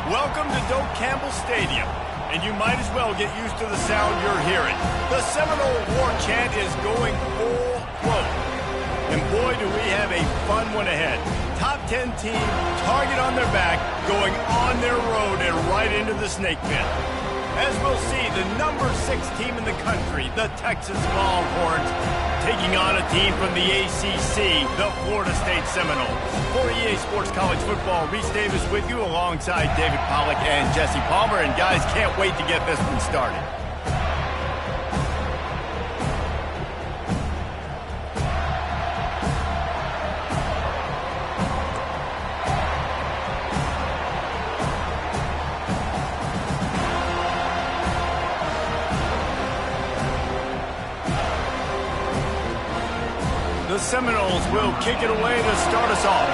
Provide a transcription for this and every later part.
Welcome to Doak Campbell Stadium, and you might as well get used to the sound you're hearing. The Seminole war chant is going full float. And boy, do we have a fun one ahead. Top 10 team, target on their back, going on their road and right into the snake pit. As we'll see, the number 6 team in the country, the Texas Longhorns, taking on a team from the ACC, the Florida State Seminoles. For EA Sports College Football, Reese Davis with you alongside David Pollack and Jesse Palmer. And guys, can't wait to get this one started. The Seminoles will kick it away to start us off.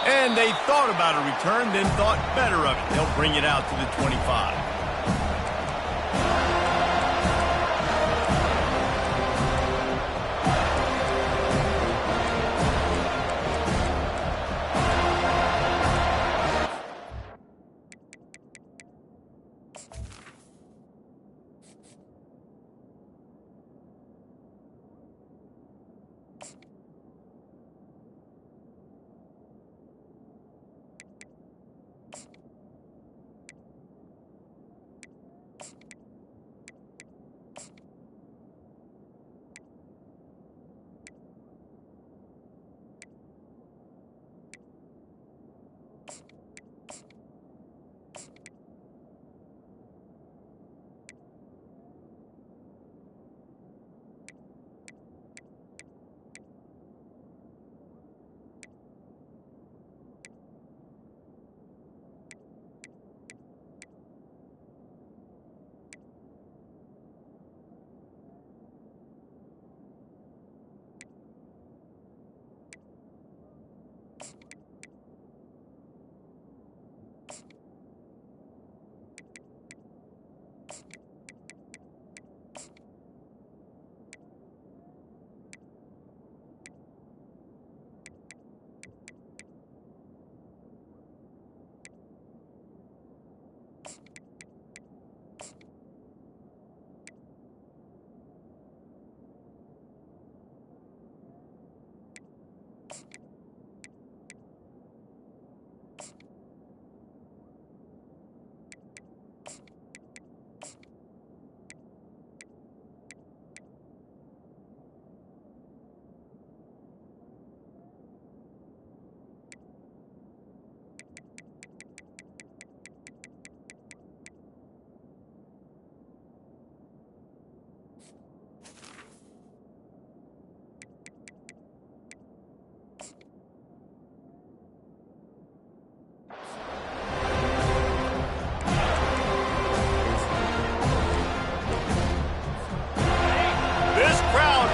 And they thought about a return, then thought better of it. They'll bring it out to the 25.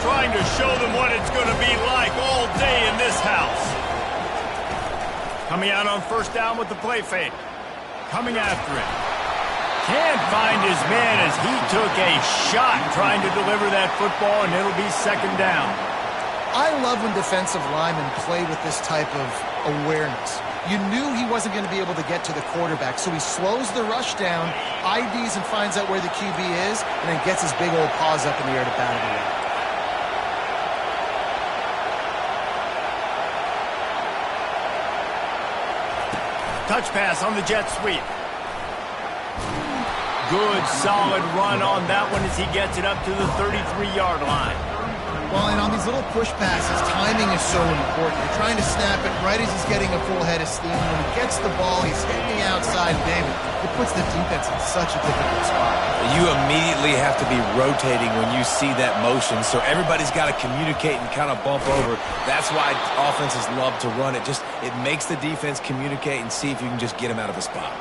Trying to show them what it's going to be like all day in this house. Coming out on first down with the play fake. Coming after it. Can't find his man as he took a shot trying to deliver that football, and it'll be second down. I love when defensive linemen play with this type of awareness. You knew he wasn't going to be able to get to the quarterback, so he slows the rush down, IDs and finds out where the QB is, and then gets his big old paws up in the air to battle the way. Touch pass on the jet sweep. Good, solid run on that one as he gets it up to the 33-yard line. Well, and on these little push passes, timing is so important. You're trying to snap it right as he's getting a full head of steam. When he gets the ball, he's hitting the outside, David. It puts the defense in such a difficult spot. You immediately have to be rotating when you see that motion, so everybody's got to communicate and kind of bump over. That's why offenses love to run it. It makes the defense communicate and see if you can just get him out of a spot.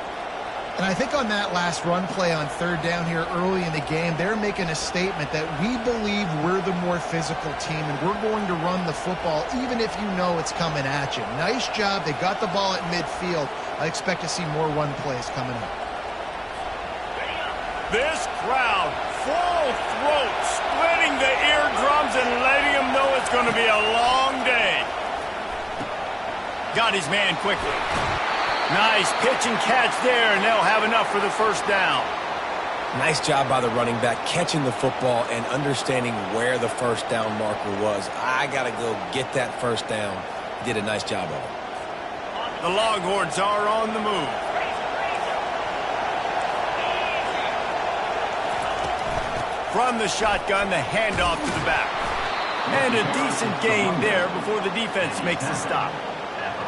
And I think on that last run play on third down here early in the game, they're making a statement that we believe we're the more physical team and we're going to run the football even if you know it's coming at you. Nice job. They got the ball at midfield. I expect to see more run plays coming up. This crowd full throat, splitting the eardrums and letting him know it's going to be a long day. Got his man quickly. Nice pitch and catch there, and they'll have enough for the first down. Nice job by the running back catching the football and understanding where the first down marker was. I got to go get that first down. He did a nice job of it. The Longhorns are on the move. From the shotgun, the handoff to the back. And a decent gain there before the defense makes the stop.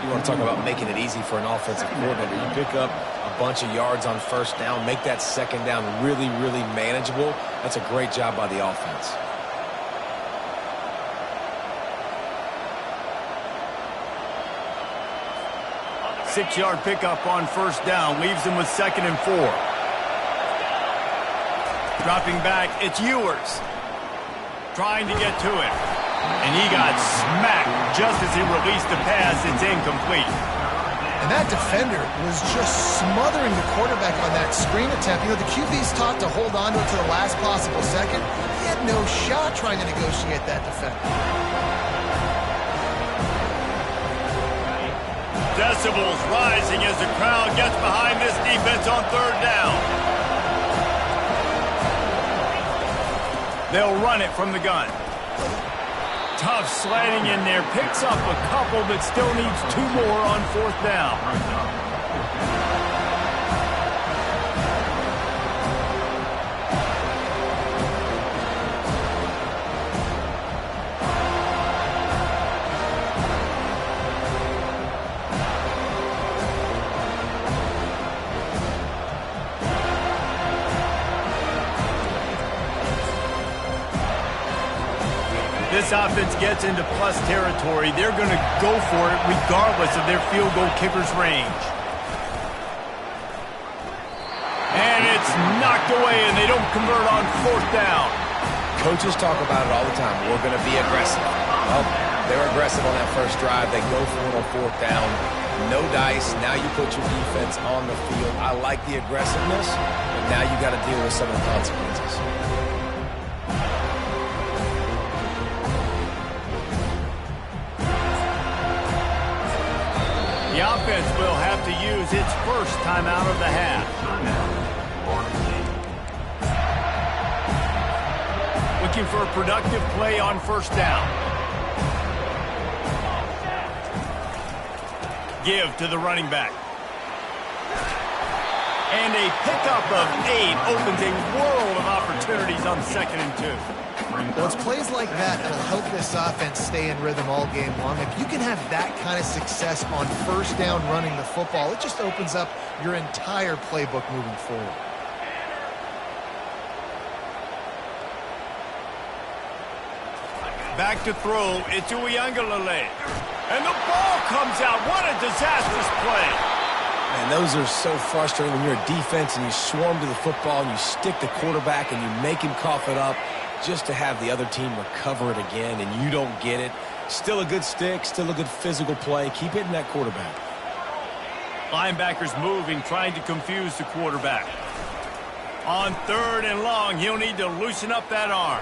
You want to talk about making it easy for an offensive coordinator. You pick up a bunch of yards on first down, make that second down really, really manageable. That's a great job by the offense. Six-yard pickup on first down leaves them with 2nd and 4. Dropping back, it's Ewers. Trying to get to it. And he got smacked just as he released the pass. It's incomplete. And that defender was just smothering the quarterback on that screen attempt. You know, the QB's taught to hold on to it to the last possible second. He had no shot trying to negotiate that defender. Decibels rising as the crowd gets behind this defense on third down. They'll run it from the gun. Tough sliding in there. Picks up a couple, but still needs 2 more on fourth down. This offense gets into plus territory. They're going to go for it regardless of their field goal kicker's range. And it's knocked away, and they don't convert on fourth down. Coaches talk about it all the time. We're going to be aggressive. Well, they're aggressive on that first drive. They go for it on fourth down. No dice. Now you put your defense on the field. I like the aggressiveness, but now you got to deal with some of the consequences. The offense will have to use its first timeout of the half. Looking for a productive play on first down. Give to the running back. And a pickup of 8 opens a world of opportunities on 2nd and 2. Well, it's plays like that that'll help this offense stay in rhythm all game long. If you can have that kind of success on first down running the football, it just opens up your entire playbook moving forward. Back to throw, it's Ncaa. And the ball comes out. What a disastrous play. And those are so frustrating when you're a defense and you swarm to the football and you stick the quarterback and you make him cough it up just to have the other team recover it again and you don't get it. Still a good stick, still a good physical play. Keep hitting that quarterback. Linebackers moving, trying to confuse the quarterback. On 3rd and long, he'll need to loosen up that arm.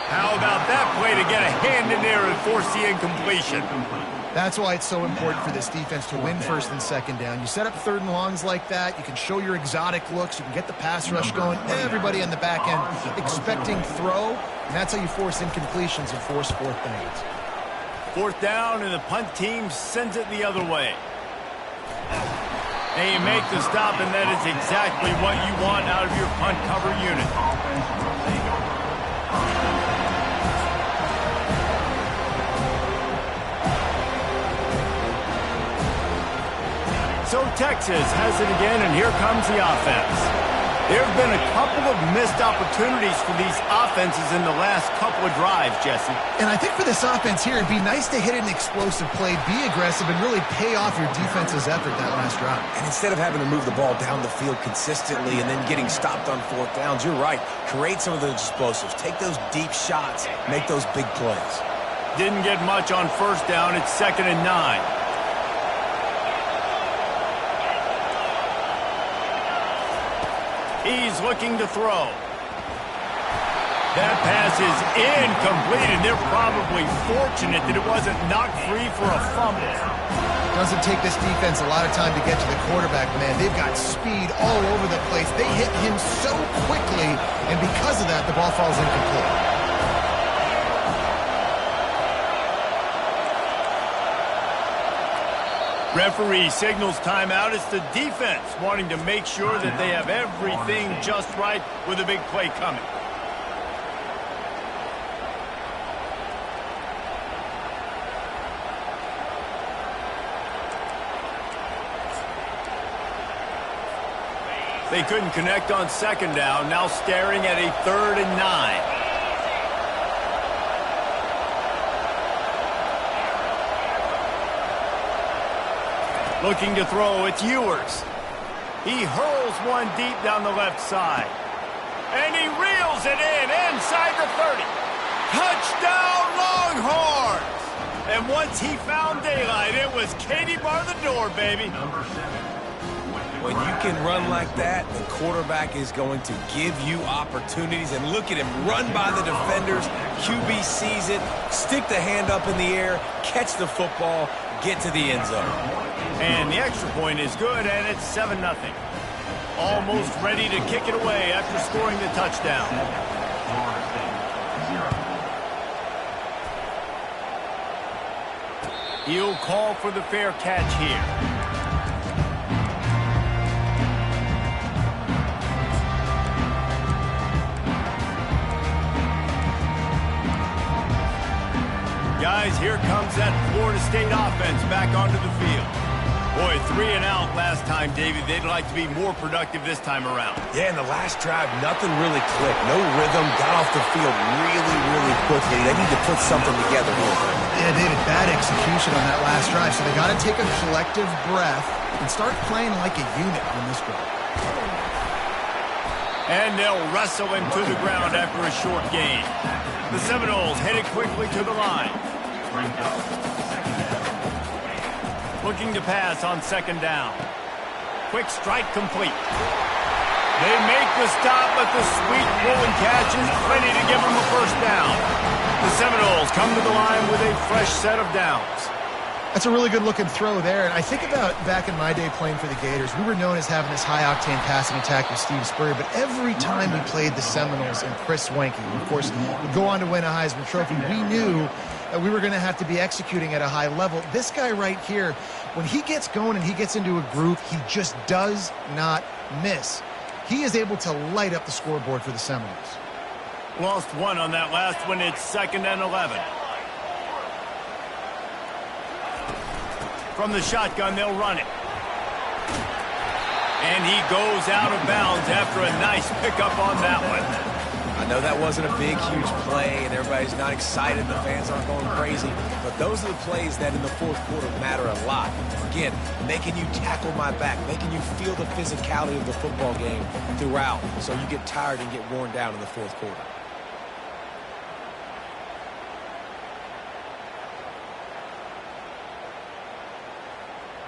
How about that play to get a hand in there and force the incompletion? That's why it's so important for this defense to win first and second down. You set up 3rd and longs like that, you can show your exotic looks, you can get the pass rush going, everybody on the back end expecting throw, and that's how you force incompletions and force fourth downs. 4th down, and the punt team sends it the other way. And you make the stop, and that is exactly what you want out of your punt cover unit. So Texas has it again, and here comes the offense. There have been a couple of missed opportunities for these offenses in the last couple of drives, Jesse. And I think for this offense here, it'd be nice to hit an explosive play, be aggressive, and really pay off your defense's effort that last drive. And instead of having to move the ball down the field consistently and then getting stopped on fourth downs, you're right. Create some of those explosives. Take those deep shots. Make those big plays. Didn't get much on first down. It's 2nd and 9. He's looking to throw. That pass is incomplete, and they're probably fortunate that it wasn't knocked free for a fumble. Doesn't take this defense a lot of time to get to the quarterback, man. They've got speed all over the place. They hit him so quickly, and because of that, the ball falls incomplete. Referee signals timeout. It's the defense wanting to make sure that they have everything just right with a big play coming. They couldn't connect on second down, now staring at a 3rd and 9. Looking to throw, it's Ewers. He hurls one deep down the left side. And he reels it in inside the 30. Touchdown Longhorns! And once he found daylight, it was Katie bar the door, baby. When you can run like that, the quarterback is going to give you opportunities. And look at him run by the defenders. QB sees it, stick the hand up in the air, catch the football, get to the end zone. And the extra point is good, and it's 7-0. Almost ready to kick it away after scoring the touchdown. He'll call for the fair catch here. Guys, here comes that Florida State offense back onto the field. Boy, 3 and out last time, David. They'd like to be more productive this time around. Yeah, in the last drive, nothing really clicked. No rhythm, got off the field really quickly. They need to put something together here. Yeah, David, bad execution on that last drive, so they got to take a collective breath and start playing like a unit on this one. And they'll wrestle him to the ground after a short gain. The Seminoles headed quickly to the line. Looking to pass on second down. Quick strike complete. They make the stop, but the sweet rolling catch is plenty to give them a first down. The Seminoles come to the line with a fresh set of downs. That's a really good-looking throw there. And I think about back in my day playing for the Gators, we were known as having this high-octane passing attack with Steve Spurrier, but every time we played the Seminoles and Chris Swanke, who, of course, would go on to win a Heisman Trophy, we knew that we were going to have to be executing at a high level. This guy right here, when he gets going and he gets into a groove, he just does not miss. He is able to light up the scoreboard for the Seminoles. Lost one on that last one. It's 2nd and 11. From the shotgun, they'll run it. And he goes out of bounds after a nice pickup on that one. I know that wasn't a big, huge play, and everybody's not excited. The fans aren't going crazy. But those are the plays that in the fourth quarter matter a lot. Again, making you tackle my back, making you feel the physicality of the football game throughout, so you get tired and get worn down in the fourth quarter.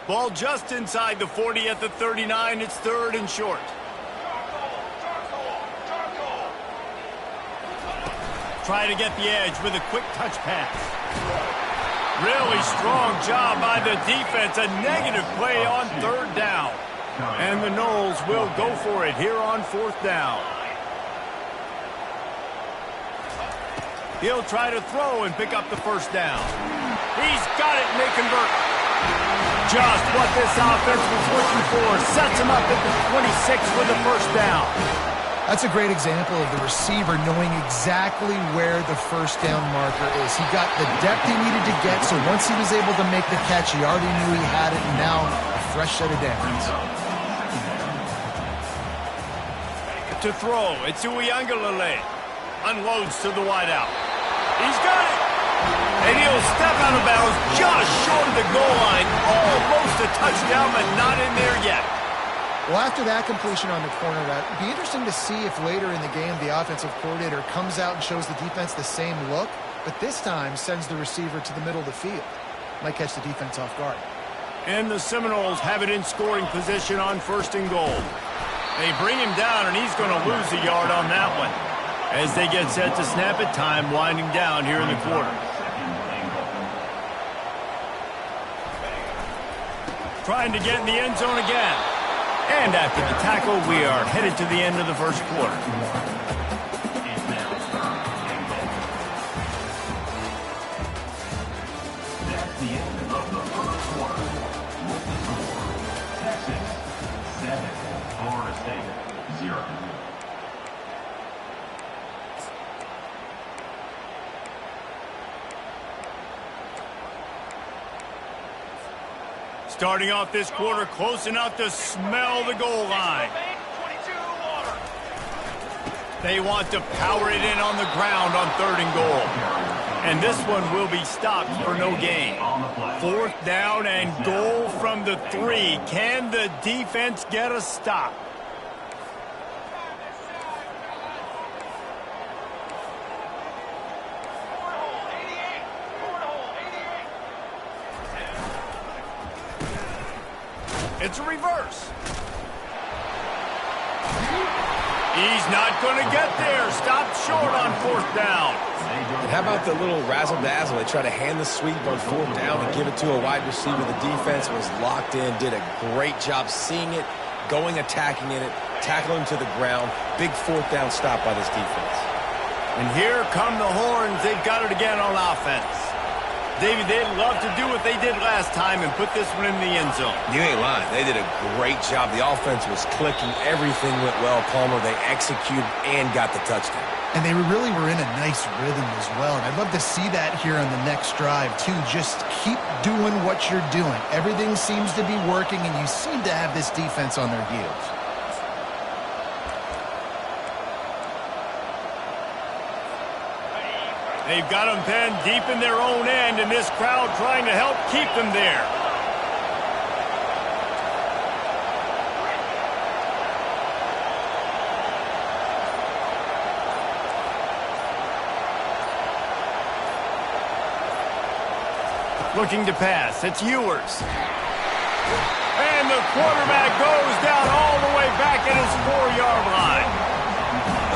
Ball just inside the 40 at the 39. It's 3rd and short. Try to get the edge with a quick touch pass. Really strong job by the defense. A negative play on 3rd down. And the Noles will go for it here on 4th down. He'll try to throw and pick up the first down. He's got it and they convert. Just what this offense was looking for. Sets him up at the 26 with the first down. That's a great example of the receiver knowing exactly where the first down marker is. He got the depth he needed to get, so once he was able to make the catch, he already knew he had it, and now a fresh set of downs. To throw, it's Uiagalelei. Unloads to the wideout. He's got it. And he'll step out of bounds just short of the goal line. Almost a touchdown, but not in there yet. Well, after that completion on the corner route, it'd be interesting to see if later in the game the offensive coordinator comes out and shows the defense the same look, but this time sends the receiver to the middle of the field. Might catch the defense off guard. And the Seminoles have it in scoring position on 1st and goal. They bring him down, and he's going to lose a yard on that one. As they get set to snap it, time winding down here in the quarter. Trying to get in the end zone again. And after the tackle, we are headed to the end of the first quarter. That's the end of the first quarter. Texas 7, Florida State 0. Starting off this quarter close enough to smell the goal line. They want to power it in on the ground on 3rd and goal. And this one will be stopped for no gain. 4th down and goal from the 3. Can the defense get a stop? It's a reverse. He's not going to get there. Stopped short on 4th down. And how about the little razzle-dazzle? They try to hand the sweep on 4th down and give it to a wide receiver. The defense was locked in, did a great job seeing it, going, attacking in it, tackling to the ground. Big 4th down stop by this defense. And here come the horns. They've got it again on offense. David, they'd love to do what they did last time and put this one in the end zone. You ain't lying. They did a great job. The offense was clicking. Everything went well, Palmer. They executed and got the touchdown. And they really were in a nice rhythm as well. And I'd love to see that here on the next drive, too. Just keep doing what you're doing. Everything seems to be working, and you seem to have this defense on their heels. They've got them pinned deep in their own end, and this crowd trying to help keep them there. Looking to pass. It's Ewers. And the quarterback goes down all the way back at his 4-yard line.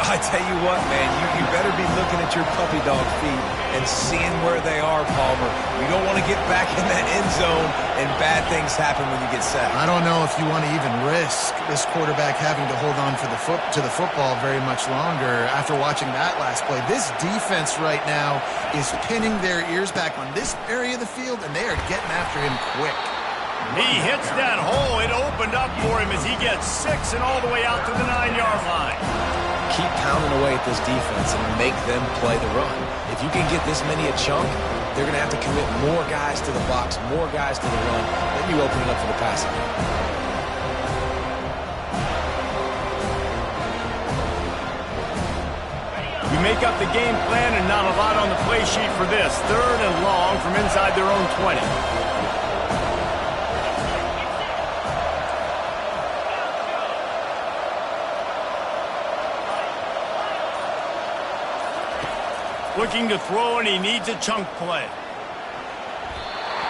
I tell you what, man, you better be looking at your puppy dog feet and seeing where they are, Palmer. You don't want to get back in that end zone and bad things happen when you get sacked. I don't know if you want to even risk this quarterback having to hold on to the football very much longer after watching that last play. This defense right now is pinning their ears back on this area of the field, and they are getting after him quick. He hits that hole. It opened up for him as he gets 6 and all the way out to the 9-yard line. Keep pounding away at this defense and make them play the run. If you can get this many a chunk, they're going to have to commit more guys to the box, more guys to the run. Then you open it up for the passing game. You make up the game plan and not a lot on the play sheet for this. 3rd and long from inside their own 20. Looking to throw, and he needs a chunk play.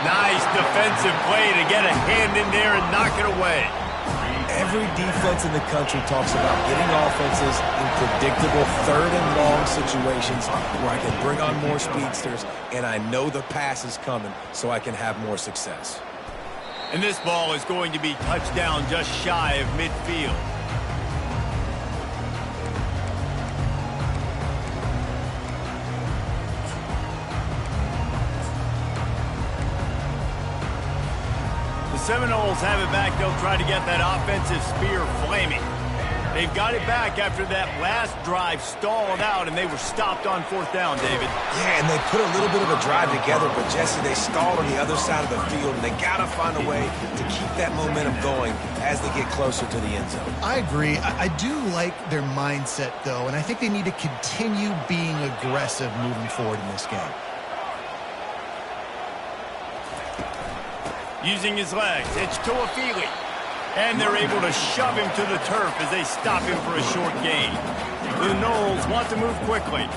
Nice defensive play to get a hand in there and knock it away. Every defense in the country talks about getting offenses in predictable 3rd and long situations where I can bring on more speedsters, and I know the pass is coming, so I can have more success. And this ball is going to be touched down just shy of midfield. Seminoles have it back. They'll try to get that offensive spear flaming. They've got it back after that last drive stalled out, and they were stopped on 4th down, David. Yeah, and they put a little bit of a drive together, but, Jesse, they stalled on the other side of the field, and they got to find a way to keep that momentum going as they get closer to the end zone. I agree. I do like their mindset, though, and I think they need to continue being aggressive moving forward in this game. Using his legs, it's Tuafili. And they're able to shove him to the turf as they stop him for a short gain. The Noles want to move quickly.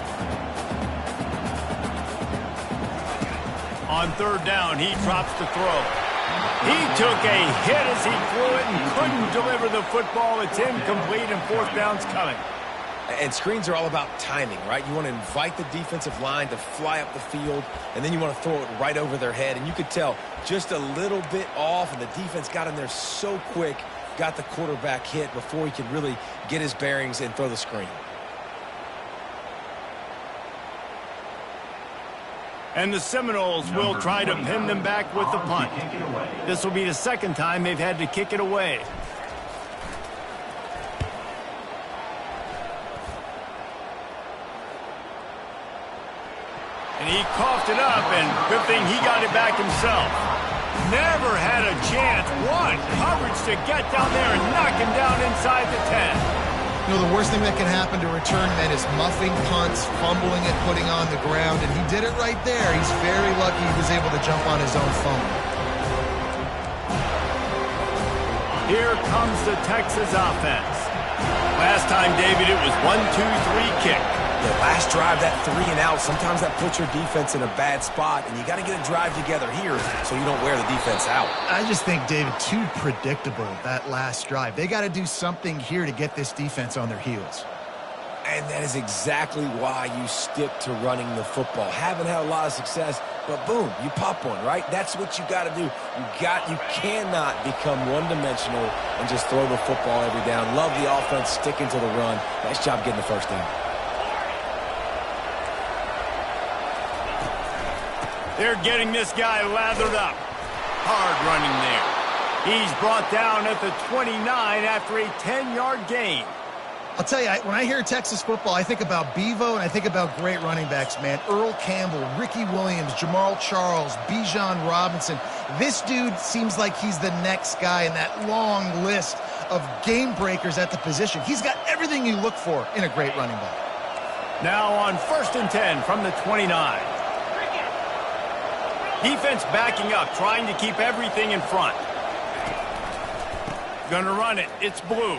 On 3rd down, he drops the throw. He took a hit as he threw it and couldn't deliver the football. It's incomplete, and 4th down's coming. And screens are all about timing, right? You want to invite the defensive line to fly up the field, and then you want to throw it right over their head. And you could tell just a little bit off, and the defense got in there so quick, got the quarterback hit before he could really get his bearings and throw the screen. And the Seminoles will try to pin them back with the punt. This will be the second time they've had to kick it away. And he coughed it up, and good thing he got it back himself. Never had a chance. One coverage to get down there and knock him down inside the 10. You know, the worst thing that can happen to return men is muffing punts, fumbling it, putting on the ground, and he did it right there. He's very lucky he was able to jump on his own phone. Here comes the Texas offense. Last time, David, it was 1-2-3 kick. The last drive, that 3 and out, sometimes that puts your defense in a bad spot, and you got to get a drive together here so you don't wear the defense out. I just think, David, too predictable, that last drive. They got to do something here to get this defense on their heels. And that is exactly why you stick to running the football. Haven't had a lot of success, but boom, you pop one, right? That's what you got to do. You cannot become one-dimensional and just throw the football every down. Love the offense sticking to the run. Nice job getting the first down. They're getting this guy lathered up. Hard running there. He's brought down at the 29 after a 10-yard gain. I'll tell you, when I hear Texas football, I think about Bevo and I think about great running backs, man. Earl Campbell, Ricky Williams, Jamal Charles, Bijan Robinson. This dude seems like he's the next guy in that long list of game breakers at the position. He's got everything you look for in a great running back. Now on 1st and 10 from the 29. Defense backing up, trying to keep everything in front. Gonna run it. It's Blue.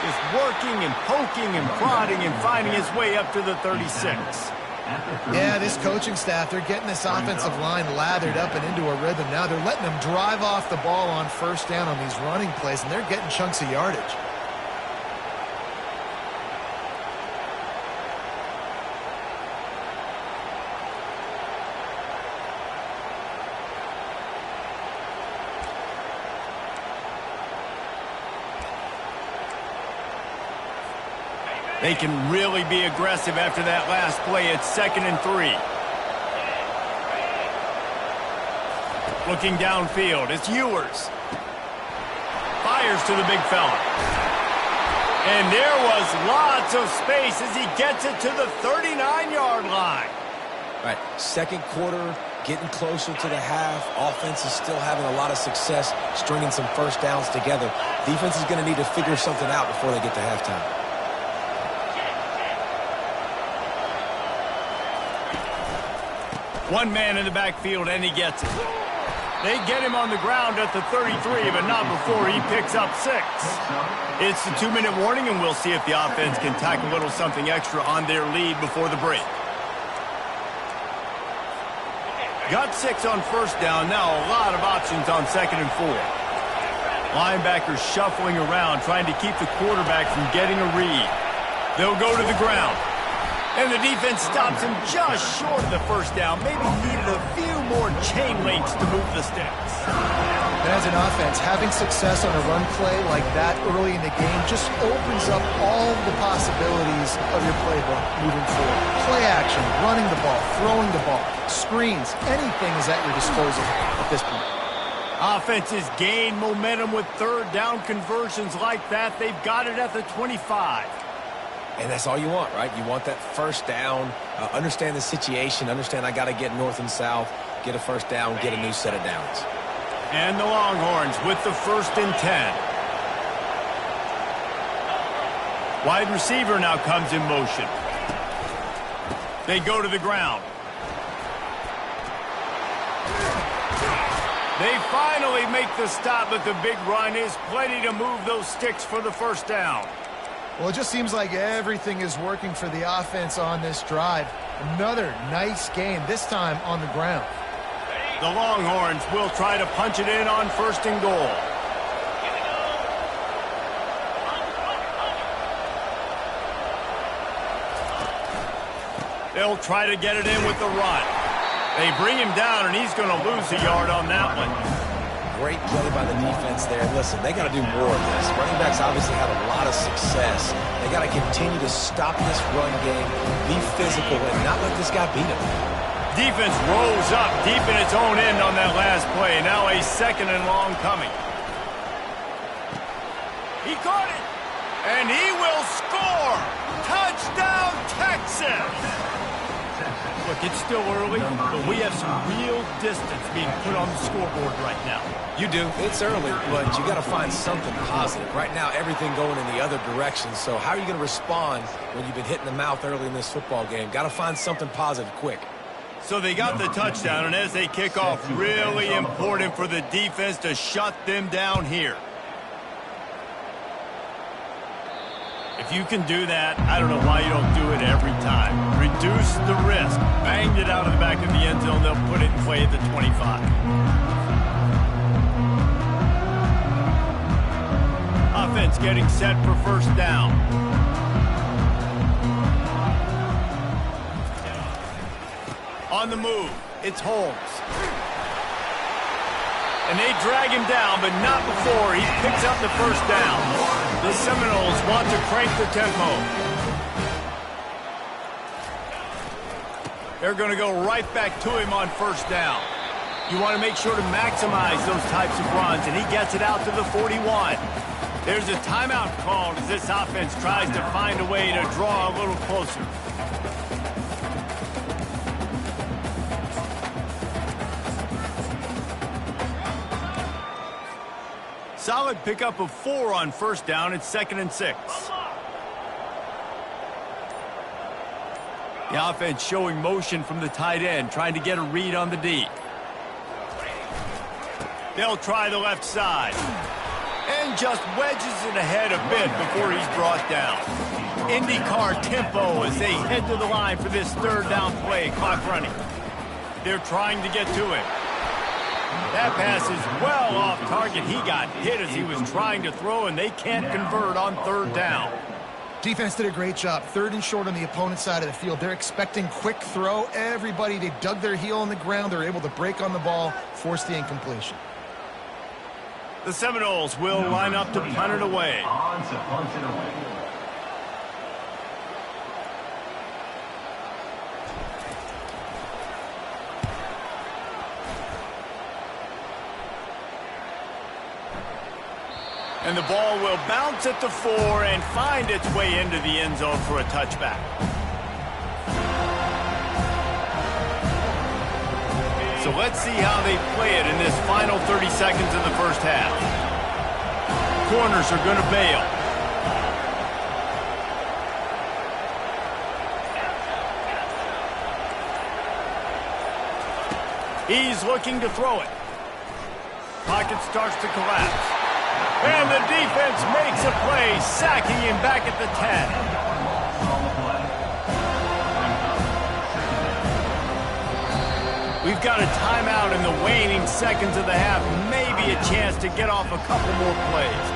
Just working and poking and prodding and finding his way up to the 36. Yeah, this coaching staff, they're getting this offensive line lathered up and into a rhythm. Now they're letting them drive off the ball on 1st down on these running plays, and they're getting chunks of yardage. They can really be aggressive after that last play. It's 2nd and 3. Looking downfield, it's Ewers. Fires to the big fella. And there was lots of space as he gets it to the 39-yard line. All right, second quarter, getting closer to the half. Offense is still having a lot of success stringing some first downs together. Defense is going to need to figure something out before they get to halftime. One man in the backfield, and he gets it. They get him on the ground at the 33, but not before he picks up 6. It's the 2-minute warning, and we'll see if the offense can tack a little something extra on their lead before the break. Got 6 on 1st down. Now a lot of options on 2nd and 4. Linebackers shuffling around, trying to keep the quarterback from getting a read. They'll go to the ground. And the defense stops him just short of the 1st down. Maybe needed a few more chain links to move the sticks. And as an offense, having success on a run play like that early in the game just opens up all the possibilities of your playbook moving forward. Play action, running the ball, throwing the ball, screens, anything is at your disposal at this point. Offenses gain momentum with 3rd down conversions like that. They've got it at the 25. And that's all you want, right? You want that 1st down, understand the situation, understand I got to get north and south, get a 1st down, get a new set of downs. And the Longhorns with the 1st and 10. Wide receiver now comes in motion. They go to the ground. They finally make the stop, but the big run is plenty to move those sticks for the 1st down. Well, it just seems like everything is working for the offense on this drive. Another nice game, this time on the ground. The Longhorns will try to punch it in on 1st and goal. They'll try to get it in with the run. They bring him down, and he's going to lose a yard on that one. Great play by the defense there. Listen, they got to do more of this. Running backs obviously have a lot of success. They got to continue to stop this run game, be physical, and not let this guy beat them. Defense rolls up deep in its own end on that last play. Now a 2nd and long coming. He caught it, and he will score. Touchdown, Texas! Look, it's still early, but we have some real distance being put on the scoreboard right now. You do. It's early, but you got to find something positive. Right now, everything going in the other direction. So how are you going to respond when you've been hit in the mouth early in this football game? Got to find something positive quick. So they got the touchdown, and as they kick off, really important for the defense to shut them down here. If you can do that, I don't know why you don't do it every time. Reduce the risk. Banged it out of the back of the end zone. They'll put it in play at the 25. Offense getting set for first down. On the move, it's Holmes. And they drag him down, but not before he picks up the first down. The Seminoles want to crank the tempo. They're going to go right back to him on first down. You want to make sure to maximize those types of runs, and he gets it out to the 41. There's a timeout called as this offense tries to find a way to draw a little closer. Solid pickup of 4 on first down. It's 2nd and 6. The offense showing motion from the tight end, trying to get a read on the D. They'll try the left side. And just wedges it ahead a bit before he's brought down. IndyCar tempo as they head to the line for this 3rd down play. Clock running. They're trying to get to him. That pass is well off target. He got hit as he was trying to throw, and they can't convert on 3rd down. Defense did a great job. 3rd and short on the opponent's side of the field. They're expecting quick throw. Everybody, they dug their heel on the ground. They're able to break on the ball, force the incompletion. The Seminoles will line up to punt it away. And the ball will bounce at the 4 and find its way into the end zone for a touchback. So let's see how they play it in this final 30 seconds of the first half. Corners are going to bail. He's looking to throw it. Pocket starts to collapse. And the defense makes a play, sacking him back at the 10. We've got a timeout in the waning seconds of the half. Maybe a chance to get off a couple more plays.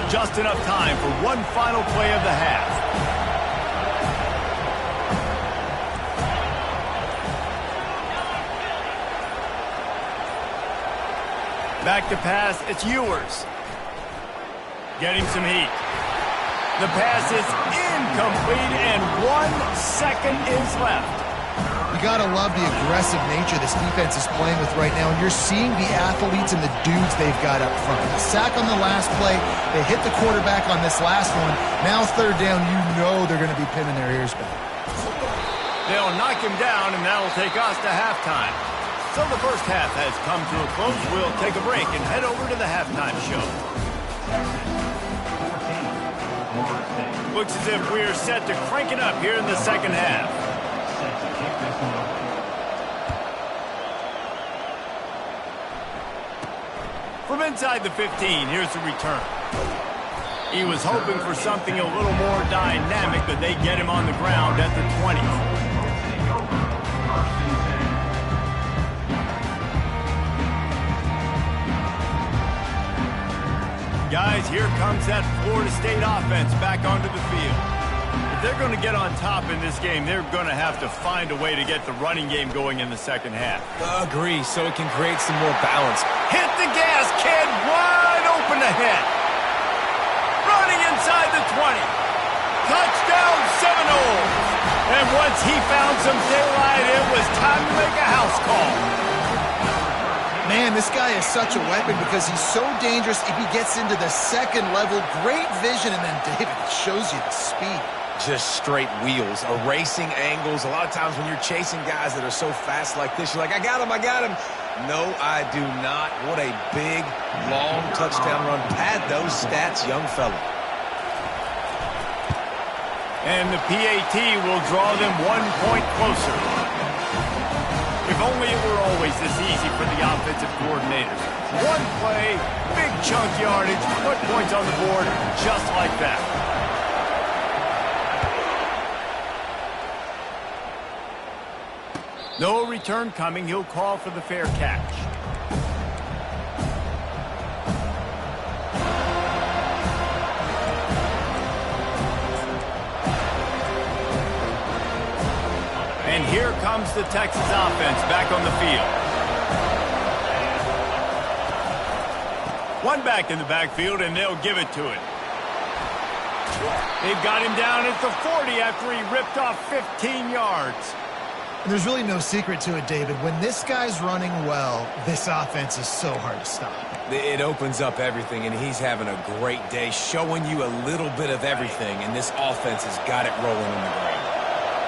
Just enough time for one final play of the half. Back to pass, it's Ewers. Getting some heat. The pass is incomplete, and 1 second is left. You got to love the aggressive nature this defense is playing with right now, and you're seeing the athletes and the dudes they've got up front. A sack on the last play. They hit the quarterback on this last one. Now 3rd down, you know they're going to be pinning their ears back. They'll knock him down, and that'll take us to halftime. So the first half has come to a close. We'll take a break and head over to the halftime show. Looks as if we're set to crank it up here in the second half. From inside the 15, here's the return. He was hoping for something a little more dynamic, but they get him on the ground at the 20. Guys, here comes that Florida State offense back onto the field. If they're going to get on top in this game, they're going to have to find a way to get the running game going in the second half. Agree, so it can create some more balance. Hit the gas, kid, wide open ahead. Running inside the 20. Touchdown Seminoles. And once he found some daylight, it was time to make a house call. Man, this guy is such a weapon because he's so dangerous if he gets into the second level. Great vision, and then David shows you the speed. Just straight wheels, erasing angles. A lot of times when you're chasing guys that are so fast like this, you're like, I got him, I got him. No, I do not. What a big, long touchdown run. Pad those stats, young fella. And the PAT will draw them 1 point closer. If only it were always this easy for the offensive coordinators. One play, big chunk yardage, put points on the board just like that. No return coming. He'll call for the fair catch. And here comes the Texas offense back on the field. One back in the backfield, and they'll give it to him. They've got him down at the 40 after he ripped off 15 yards. And there's really no secret to it, David. When this guy's running well, this offense is so hard to stop. It opens up everything, and he's having a great day, showing you a little bit of everything, and this offense has got it rolling in the ground.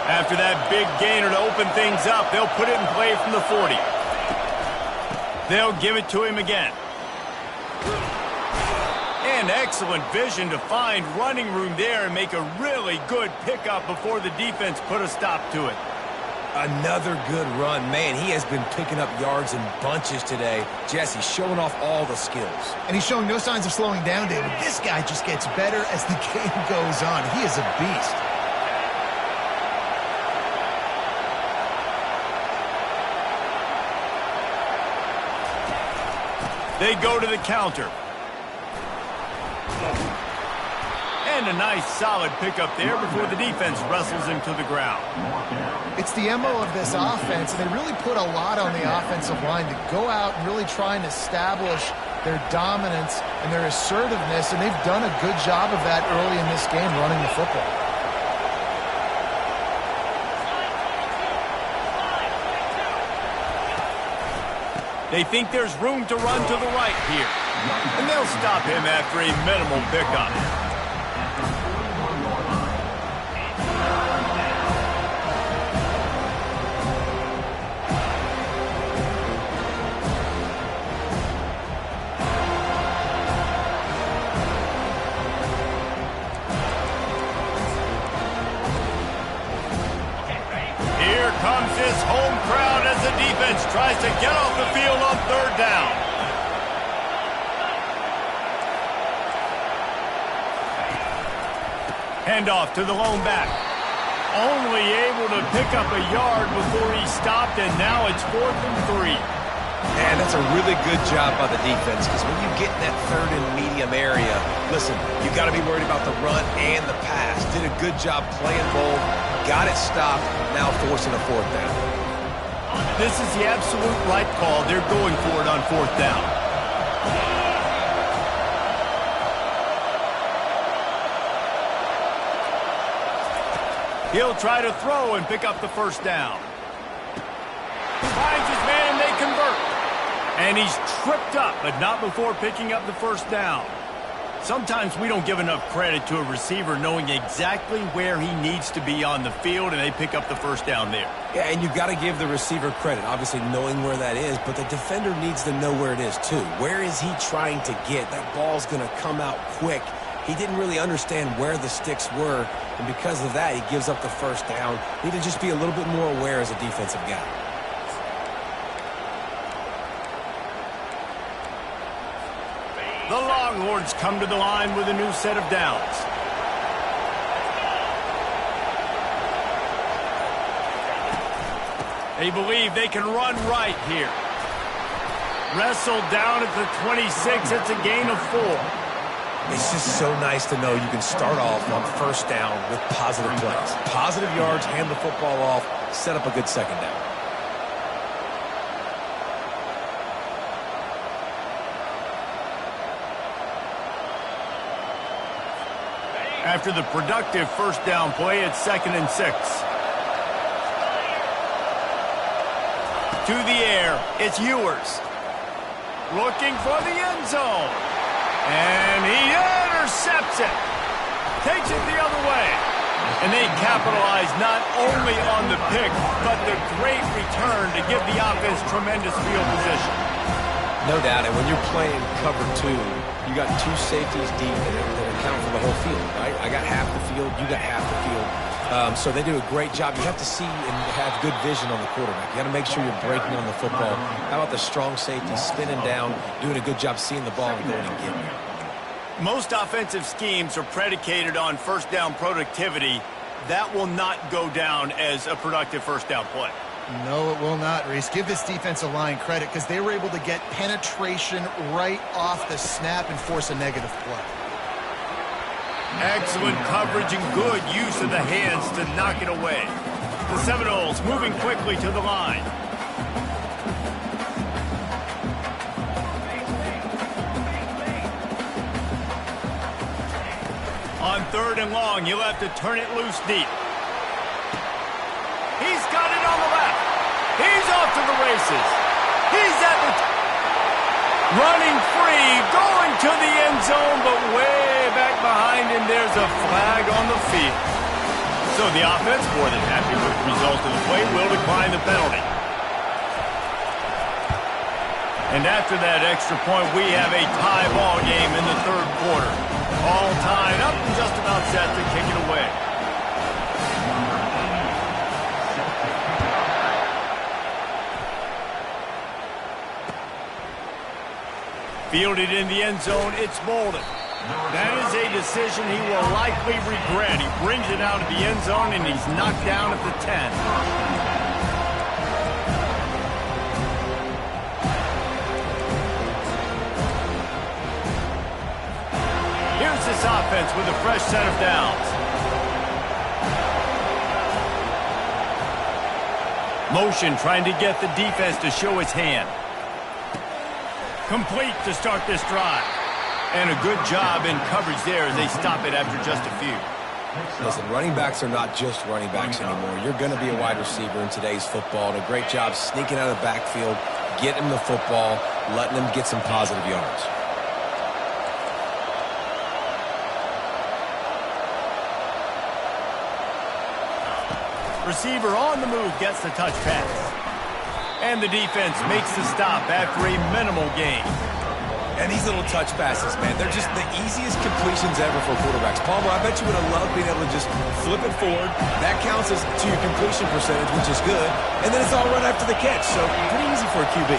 After that big gainer to open things up, they'll put it in play from the 40. They'll give it to him again. And excellent vision to find running room there and make a really good pickup before the defense put a stop to it. Another good run. Man, he has been picking up yards in bunches today. Jesse showing off all the skills. And he's showing no signs of slowing down, David. This guy just gets better as the game goes on. He is a beast. They go to the counter. And a nice solid pickup there before the defense wrestles him to the ground. It's the MO of this offense, and they really put a lot on the offensive line to go out and really try and establish their dominance and their assertiveness, and they've done a good job of that early in this game running the football. They think there's room to run to the right here. And they'll stop him after a minimal pickup. Here comes his home crowd as the defense tries to get off the field on third down. Handoff to the lone back. Only able to pick up a yard before he stopped, and now it's 4th and 3. Man, that's a really good job by the defense, because when you get in that third and medium area, listen, you got to be worried about the run and the pass. Did a good job playing both, got it stopped, now forcing a 4th down. This is the absolute right call. They're going for it on 4th down. He'll try to throw and pick up the 1st down. Finds his man, and they convert. And he's tripped up, but not before picking up the 1st down. Sometimes we don't give enough credit to a receiver knowing exactly where he needs to be on the field, and they pick up the 1st down there. Yeah, and you've got to give the receiver credit, obviously knowing where that is, but the defender needs to know where it is too. Where is he trying to get? That ball's going to come out quick. He didn't really understand where the sticks were, and because of that, he gives up the 1st down. Need to just be a little bit more aware as a defensive guy. The Longhorns come to the line with a new set of downs. They believe they can run right here. Wrestled down at the 26. It's a gain of 4. It's just so nice to know you can start off on first down with positive plays. Positive yards, hand the football off, set up a good second down. After the productive first down play, it's 2nd and 6. To the air, it's Ewers. Looking for the end zone. And he intercepts it. Takes it the other way. And they capitalize not only on the pick, but the great return to give the offense tremendous field position. No doubt, and when you're playing cover 2, you got 2 safeties deep that account for the whole field, right? I got half the field, you got half the field. So they do a great job. You have to see and have good vision on the quarterback. You got to make sure you're breaking on the football. How about the strong safety spinning down, doing a good job seeing the ball and going and getting it? Most offensive schemes are predicated on first down productivity. That will not go down as a productive first down play. No, it will not, Reese. Give this defensive line credit because they were able to get penetration right off the snap and force a negative play. Excellent coverage and good use of the hands to knock it away. The Seminoles moving quickly to the line. On 3rd and long, you'll have to turn it loose deep. He's got it on the left. He's off to the races. He's at the running free, going to the end zone, but way back behind him, there's a flag on the field. So the offense, more than happy with the result of the play, will decline the penalty. And after that extra point, we have a tie ball game in the 3rd quarter. All tied up and just about set to kick it away. Fielded in the end zone, it's Bolden. That is a decision he will likely regret. He brings it out of the end zone, and he's knocked down at the 10. Here's this offense with a fresh set of downs. Motion trying to get the defense to show its hand. Complete to start this drive. And a good job in coverage there as they stop it after just a few. Listen, running backs are not just running backs anymore. You're going to be a wide receiver in today's football. And a great job sneaking out of the backfield, getting them the football, letting them get some positive yards. Receiver on the move gets the touch pass. And the defense makes the stop after a minimal gain. And these little touch passes, man, they're just the easiest completions ever for quarterbacks. Palmer, I bet you would have loved being able to just flip it forward. That counts as to your completion percentage, which is good. And then it's all right after the catch, so pretty easy for a QB.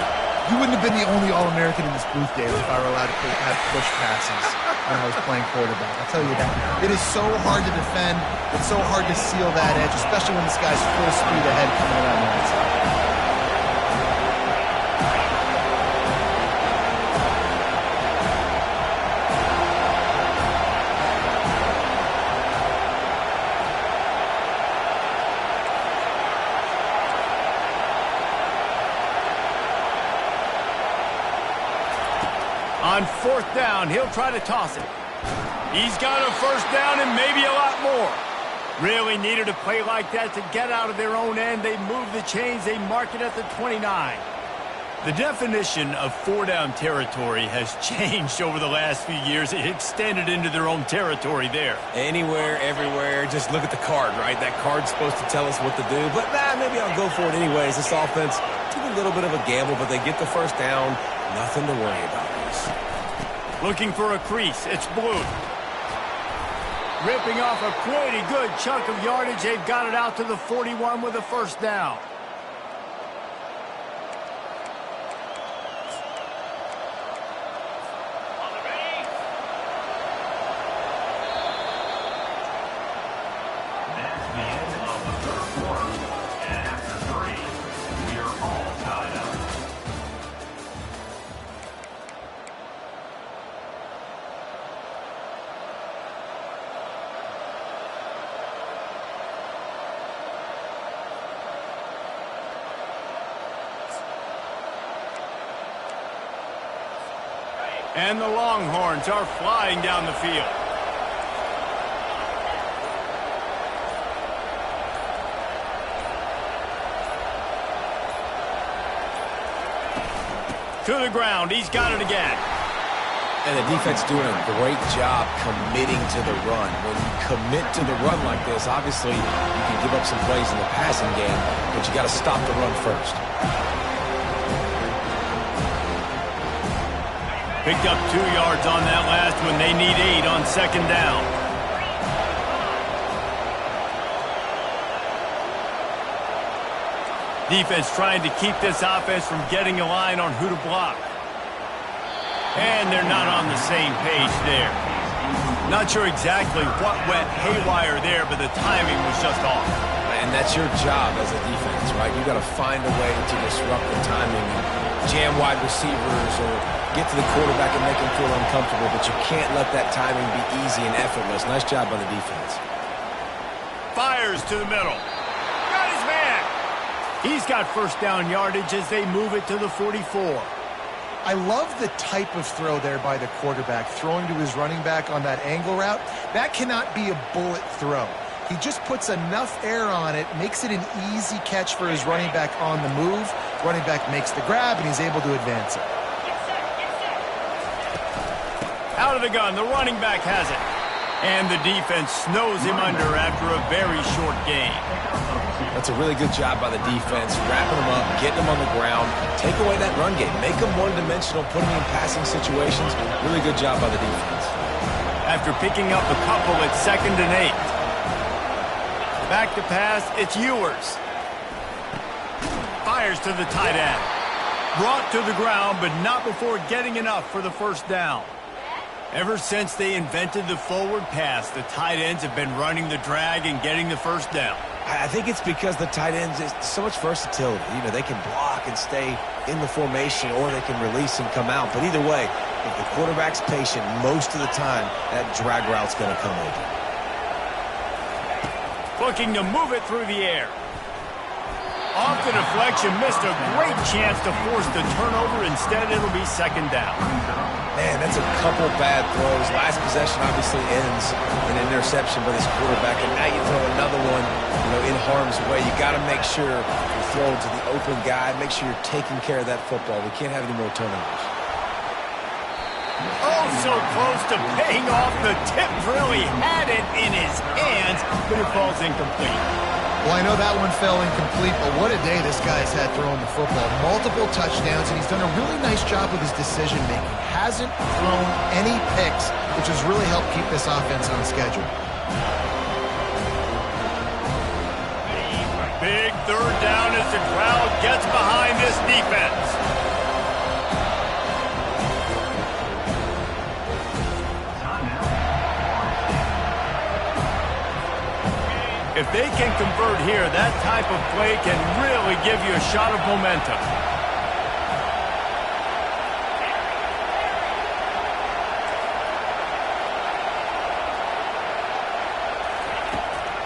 You wouldn't have been the only All-American in this booth, David, if I were allowed to have push passes when I was playing quarterback. I'll tell you that. It is so hard to defend. It's so hard to seal that edge, especially when this guy's full speed ahead coming around the outside. On 4th down, he'll try to toss it. He's got a first down and maybe a lot more. Really needed a play like that to get out of their own end. They move the chains. They mark it at the 29. The definition of 4-down territory has changed over the last few years. It extended into their own territory there. Anywhere, everywhere, just look at the card, right? That card's supposed to tell us what to do, but maybe I'll go for it anyways. This offense took a little bit of a gamble, but they get the first down. Nothing to worry about. Looking for a crease. It's Blue. Ripping off a pretty good chunk of yardage. They've got it out to the 41 with a first down. That's the end of the 3rd quarter. And after 3, we are all tied up. And the Longhorns are flying down the field. To the ground. He's got it again. And the defense doing a great job committing to the run. When you commit to the run like this, obviously you can give up some plays in the passing game, but you got to stop the run first. Picked up 2 yards on that last one. They need 8 on second down. Defense trying to keep this offense from getting a line on who to block. And they're not on the same page there. Not sure exactly what went haywire there, but the timing was just off. And that's your job as a defense, right? You got to find a way to disrupt the timing and jam wide receivers or get to the quarterback and make him feel uncomfortable, but you can't let that timing be easy and effortless. Nice job by the defense. Fires to the middle. Got his man. He's got first down yardage as they move it to the 44. I love the type of throw there by the quarterback, throwing to his running back on that angle route. That cannot be a bullet throw. He just puts enough air on it, makes it an easy catch for his running back on the move. Running back makes the grab, and he's able to advance it. Out of the gun, the running back has it. And the defense snows him under after a very short game. That's a really good job by the defense, wrapping them up, getting them on the ground, take away that run game, make them one-dimensional, put them in passing situations. Really good job by the defense. After picking up a couple, it's 2nd and 8. Back to pass, it's Ewers. Fires to the tight end. Brought to the ground, but not before getting enough for the first down. Ever since they invented the forward pass, the tight ends have been running the drag and getting the first down. I think it's because the tight ends is so much versatility. You know, they can block and stay in the formation, or they can release and come out. But either way, if the quarterback's patient, most of the time, that drag route's going to come open. Looking to move it through the air. Off the deflection, missed a great chance to force the turnover. Instead, it'll be 2nd down. Man, that's a couple bad throws. Last possession obviously ends in an interception by this quarterback, and now you throw another one, in harm's way. You got to make sure you throw it to the open guy. Make sure you're taking care of that football. We can't have any more turnovers. Oh, so close to paying off. The tip really had it in his hands, but it falls incomplete. Well, I know that one fell incomplete, but what a day this guy's had throwing the football. Multiple touchdowns, and he's done a really nice job with his decision-making. Hasn't thrown any picks, which has really helped keep this offense on schedule. Big 3rd down as the crowd gets behind this defense. If they can convert here, that type of play can really give you a shot of momentum.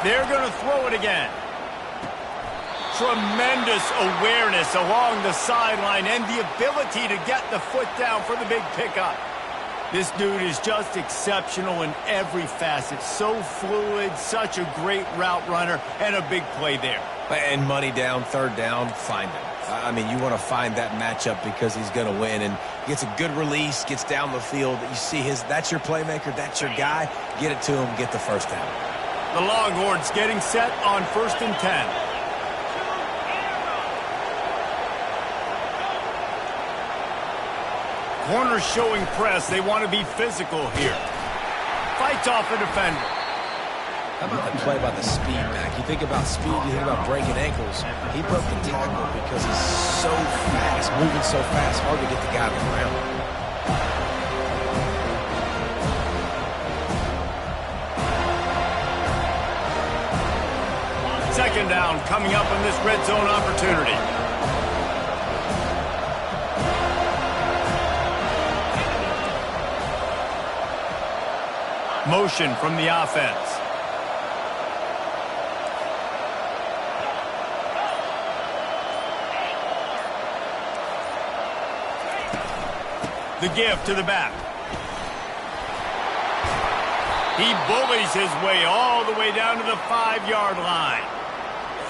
They're going to throw it again. Tremendous awareness along the sideline and the ability to get the foot down for the big pickup. This dude is just exceptional in every facet. So fluid, such a great route runner, and a big play there. And money down, 3rd down, find him. I mean, you want to find that matchup because he's going to win, and gets a good release, gets down the field. You see that's your playmaker, that's your guy. Get it to him, get the first down. The Longhorns getting set on 1st and 10. Corners showing press. They want to be physical here. Fights off a defender. How about that play by the speed back? You think about speed, you think about breaking ankles. He broke the tackle because he's so fast, moving so fast, hard to get the guy on the ground. Second down coming up on this red zone opportunity. Motion from the offense. The give to the back. He bullies his way all the way down to the 5-yard line.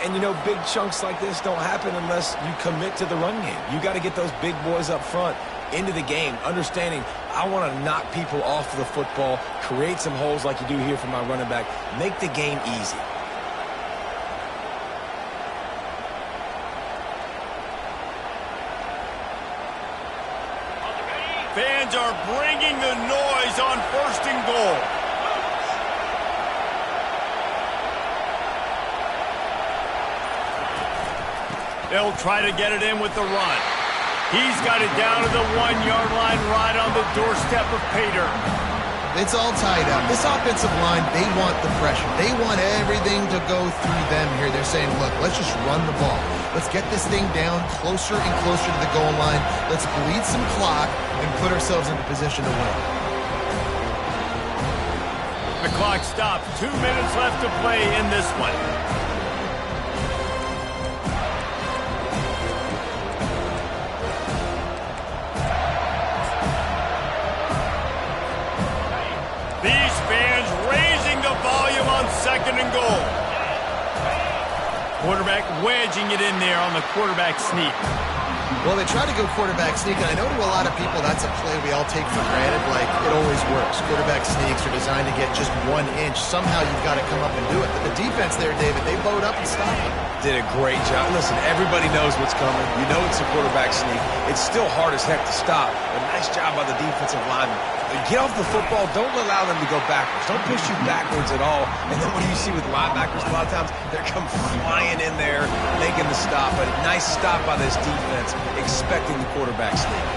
And, you know, big chunks like this don't happen unless you commit to the run game. You got to get those big boys up front into the game, understanding I want to knock people off of the football, create some holes like you do here for my running back, make the game easy. Fans are bringing the noise on 1st and goal. They'll try to get it in with the run. He's got it down to the 1-yard line right on the doorstep of Pater. It's all tied up. This offensive line, they want the pressure. They want everything to go through them here. They're saying, look, let's just run the ball. Let's get this thing down closer and closer to the goal line. Let's bleed some clock and put ourselves into position to win. The clock stops. 2 minutes left to play in this one. These fans raising the volume on 2nd and goal. Quarterback wedging it in there on the quarterback sneak. Well, they try to go quarterback sneak, and I know to a lot of people that's a play we all take for granted, like it always works. Quarterback sneaks are designed to get just 1 inch. Somehow you've got to come up and do it. But the defense there, David, they load up and stop it. Did a great job. Listen, everybody knows what's coming. You know it's a quarterback sneak. It's still hard as heck to stop. But nice job by the defensive lineman. Get off the football. Don't allow them to go backwards. Don't push you backwards at all. And then what do you see with linebackers a lot of times? They're come flying in there, making the stop. But a nice stop by this defense, expecting the quarterback sneak.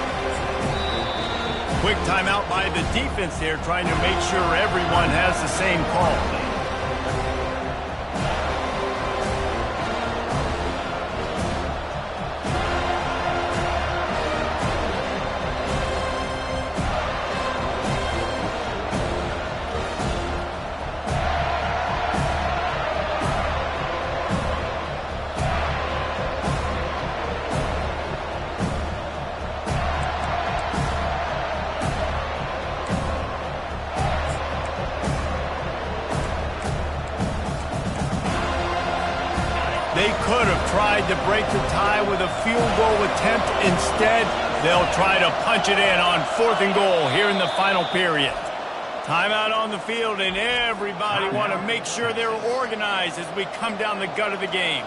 Quick timeout by the defense there, trying to make sure everyone has the same call. They could have tried to break the tie with a field goal attempt. Instead, they'll try to punch it in on 4th and goal here in the final period. Timeout on the field, and everybody want to make sure they're organized as we come down the gut of the game.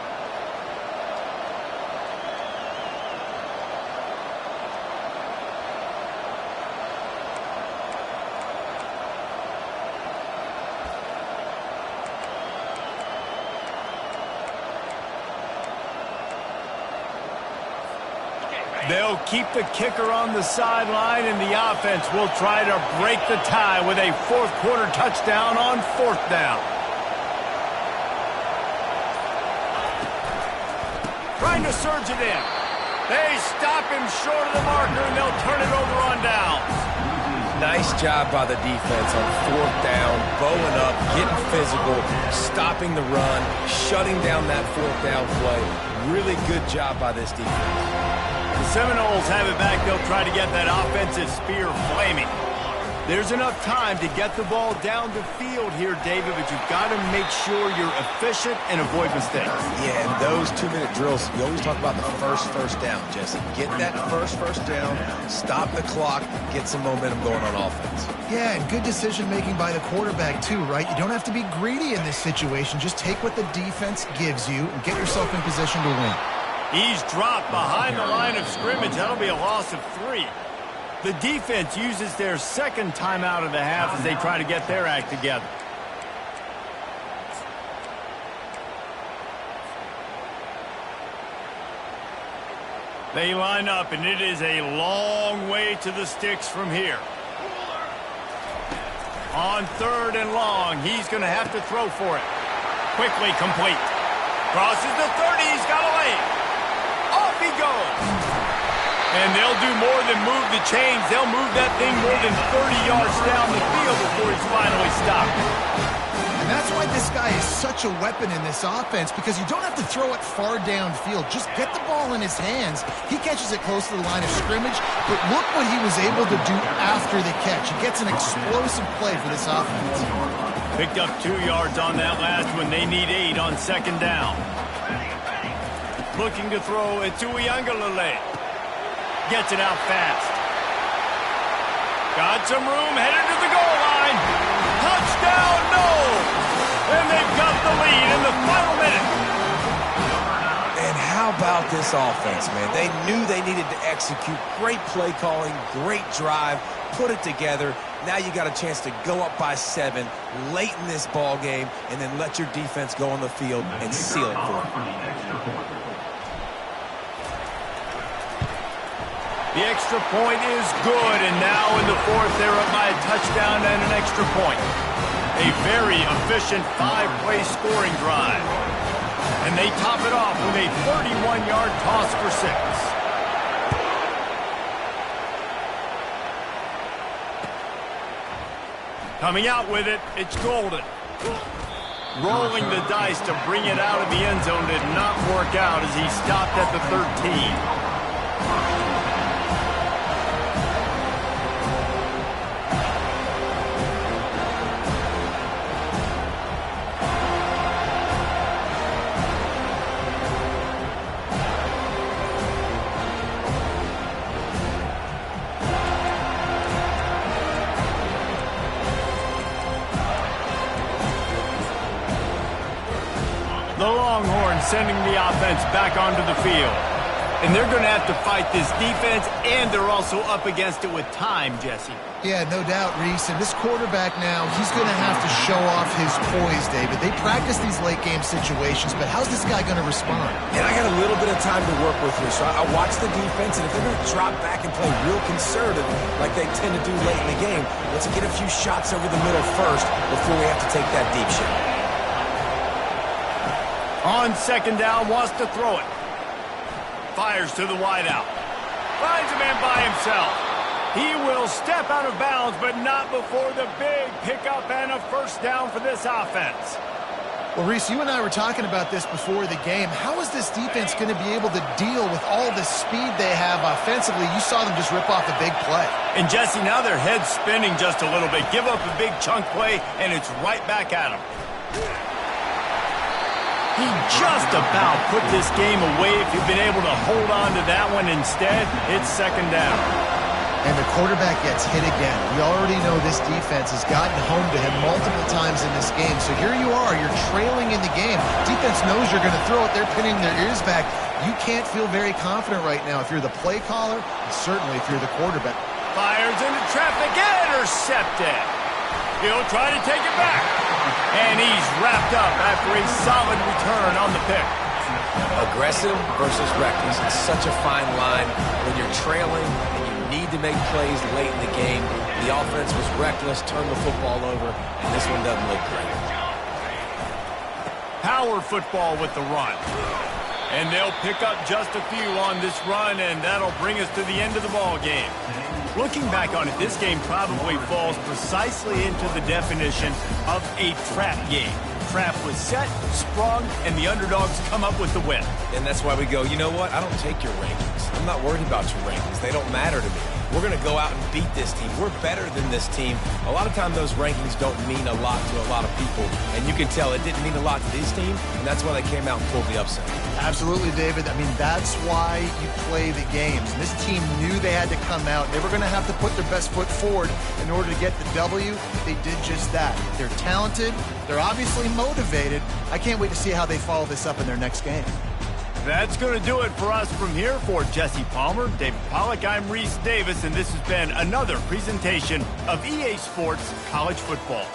They'll keep the kicker on the sideline, and the offense will try to break the tie with a 4th quarter touchdown on 4th down. Trying to surge it in. They stop him short of the marker, and they'll turn it over on downs. Nice job by the defense on 4th down, bowing up, getting physical, stopping the run, shutting down that 4th down play. Really good job by this defense. The Seminoles have it back. They'll try to get that offensive spear flaming. There's enough time to get the ball down the field here, David, but you've got to make sure you're efficient and avoid mistakes. Yeah, and those 2-minute drills, you always talk about the first down, Jesse. Get that first down, stop the clock, get some momentum going on offense. Yeah, and good decision-making by the quarterback, too, right? You don't have to be greedy in this situation. Just take what the defense gives you and get yourself in position to win. He's dropped behind the line of scrimmage. That'll be a loss of 3. The defense uses their 2nd timeout of the half as they try to get their act together. They line up, and it is a long way to the sticks from here. On 3rd and long, he's going to have to throw for it. Quickly complete. Crosses the 30. He's got a lane. Off he goes. And they'll do more than move the chains. They'll move that thing more than 30 yards down the field before he's finally stopped. And that's why this guy is such a weapon in this offense, because you don't have to throw it far downfield. Just get the ball in his hands. He catches it close to the line of scrimmage, but look what he was able to do after the catch. He gets an explosive play for this offense. Picked up 2 yards on that last one. They need 8 on second down. Looking to throw it to Ncaa. Gets it out fast. Got some room, headed to the goal line. Touchdown, no! And they've got the lead in the final minute. And how about this offense, man? They knew they needed to execute. Great play calling, great drive, put it together. Now you got a chance to go up by 7 late in this ball game and then let your defense go on the field and seal it for them. The extra point is good, and now in the fourth, they're up by a touchdown and an extra point. A very efficient 5-play scoring drive. And they top it off with a 31-yard toss for 6. Coming out with it, it's Golden. Rolling the dice to bring it out of the end zone did not work out as he stopped at the 13. The Longhorns sending the offense back onto the field. And they're going to have to fight this defense, and they're also up against it with time, Jesse. Yeah, no doubt, Reese. And this quarterback now, he's going to have to show off his poise, David. They practice these late-game situations, but how's this guy going to respond? And I got a little bit of time to work with here, so I watch the defense, and if they're going to drop back and play real conservative like they tend to do late in the game, let's get a few shots over the middle first before we have to take that deep shot. On second down, wants to throw it. Fires to the wideout. Finds a man by himself. He will step out of bounds, but not before the big pickup and a first down for this offense. Well, Reese, you and I were talking about this before the game. How is this defense going to be able to deal with all the speed they have offensively? You saw them just rip off a big play. And, Jesse, now their head's spinning just a little bit. Give up a big chunk play, and it's right back at them. He just about put this game away. If you've been able to hold on to that one instead, it's second down. And the quarterback gets hit again. We already know this defense has gotten home to him multiple times in this game. So here you are, you're trailing in the game. Defense knows you're going to throw it. They're pinning their ears back. You can't feel very confident right now if you're the play caller, and certainly if you're the quarterback. Fires into traffic, intercepted. He'll try to take it back. And he's wrapped up after a solid return on the pick. Aggressive versus reckless. It's such a fine line when you're trailing and you need to make plays late in the game. The offense was reckless, turned the football over, and this one doesn't look great. Power football with the run. And they'll pick up just a few on this run, and that'll bring us to the end of the ball game. Looking back on it, this game probably falls precisely into the definition of a trap game. Trap was set, sprung, and the underdogs come up with the win. And that's why we go, you know what? I don't take your rankings. I'm not worried about your rankings. They don't matter to me. We're going to go out and beat this team. We're better than this team. A lot of times those rankings don't mean a lot to a lot of people. And you can tell it didn't mean a lot to this team, and that's why they came out and pulled the upset. Absolutely, David. I mean, that's why you play the games. And this team knew they had to come out. They were going to have to put their best foot forward in order to get the W. They did just that. They're talented. They're obviously motivated. I can't wait to see how they follow this up in their next game. That's going to do it for us from here. For Jesse Palmer, David Pollack, I'm Reese Davis, and this has been another presentation of EA Sports College Football.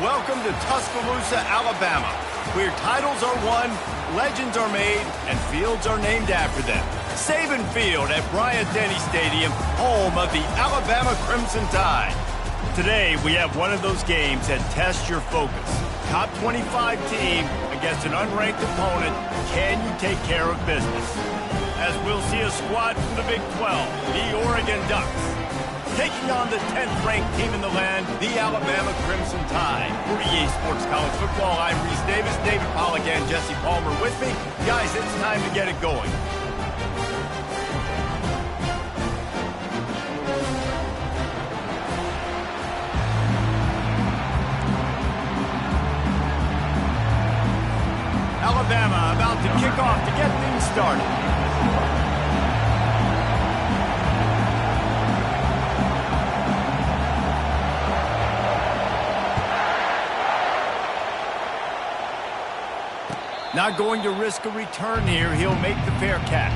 Welcome to Tuscaloosa, Alabama, where titles are won, legends are made, and fields are named after them. Saban Field at Bryant-Denny Stadium, home of the Alabama Crimson Tide. Today, we have one of those games that tests your focus. Top 25 team against an unranked opponent. Can you take care of business? As we'll see a squad from the Big 12, the Oregon Ducks, taking on the 10th-ranked team in the land, the Alabama Crimson Tide. For EA Sports College Football, I'm Reese Davis, David Pollack, and Jesse Palmer with me. Guys, it's time to get it going. Alabama about to kick off to get things started. Not going to risk a return here. He'll make the fair catch.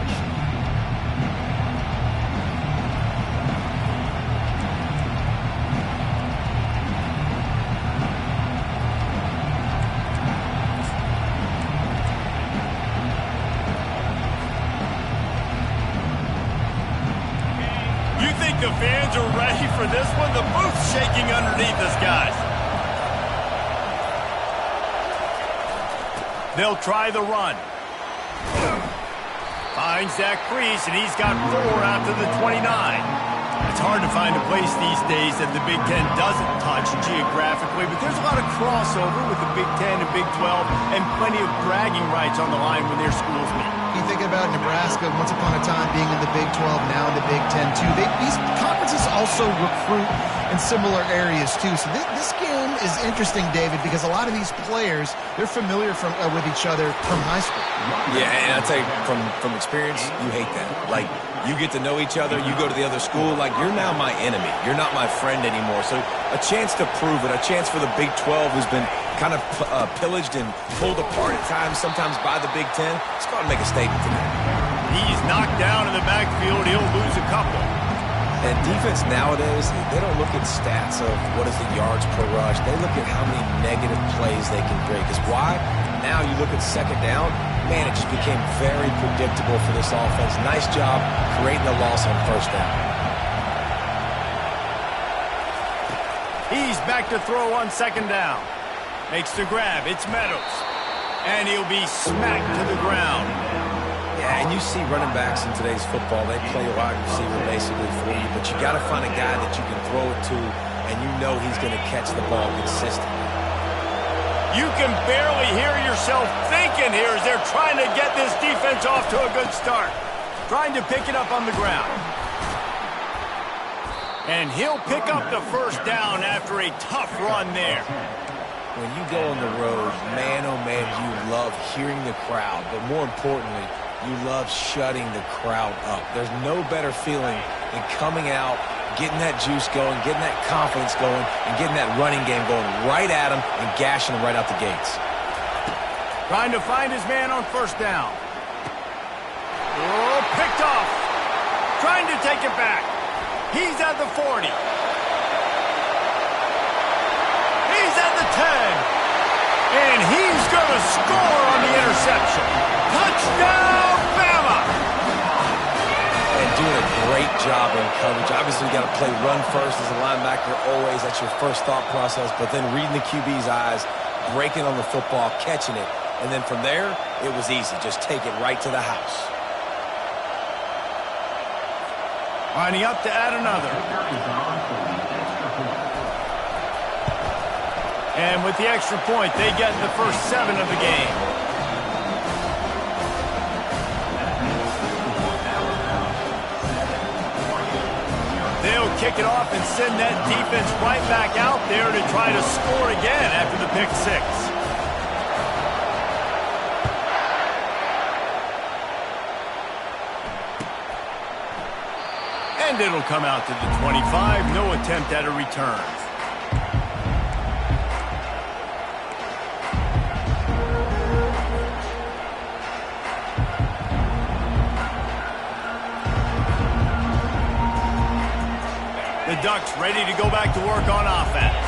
You think the fans are ready for this one? The booth's shaking underneath us, guys. They'll try the run. Finds that crease, and he's got 4 out to the 29. It's hard to find a place these days that the Big Ten doesn't touch geographically, but there's a lot of crossover with the Big Ten and Big 12, and plenty of bragging rights on the line when their schools meet. You think about Nebraska, once upon a time being in the Big 12, now in the Big 10 too. These conferences also recruit in similar areas too. So this game is interesting, David, because a lot of these players, they're familiar with each other from high school. Yeah, and I'll tell you, from experience, you hate that. Like, you get to know each other, you go to the other school, like, you're now my enemy. You're not my friend anymore. So a chance to prove it, a chance for the Big 12, who's been kind of pillaged and pulled apart at times, sometimes by the Big 10. Let's go out and make a statement today. He's knocked down in the backfield. He'll lose a couple. And defense nowadays, they don't look at stats of what is the yards per rush. They look at how many negative plays they can break. Because why? Now you look at second down, man, it just became very predictable for this offense. Nice job creating a loss on first down. He's back to throw on second down. Makes the grab. It's Meadows. And he'll be smacked to the ground. Yeah, and you see running backs in today's football, they play wide receiver basically for you, but you got to find a guy that you can throw it to, and you know he's going to catch the ball consistently. You can barely hear yourself thinking here as they're trying to get this defense off to a good start. Trying to pick it up on the ground. And he'll pick up the first down after a tough run there. When you go on the road, man, oh man, you love hearing the crowd, but more importantly, you love shutting the crowd up. There's no better feeling than coming out, getting that juice going, getting that confidence going, and getting that running game going right at them and gashing them right out the gates. Trying to find his man on first down. Oh, picked off. Trying to take it back. He's at the 40. He's at the 10. And he's going to score on the interception. Touchdown, Bama! And doing a great job in coverage. Obviously, you got to play run first as a linebacker always. That's your first thought process. But then reading the QB's eyes, breaking on the football, catching it. And then from there, it was easy. Just take it right to the house. Lining up to add another. And with the extra point, they get the first 7 of the game. They'll kick it off and send that defense right back out there to try to score again after the pick 6. And it'll come out to the 25. No attempt at a return. The Ducks ready to go back to work on offense.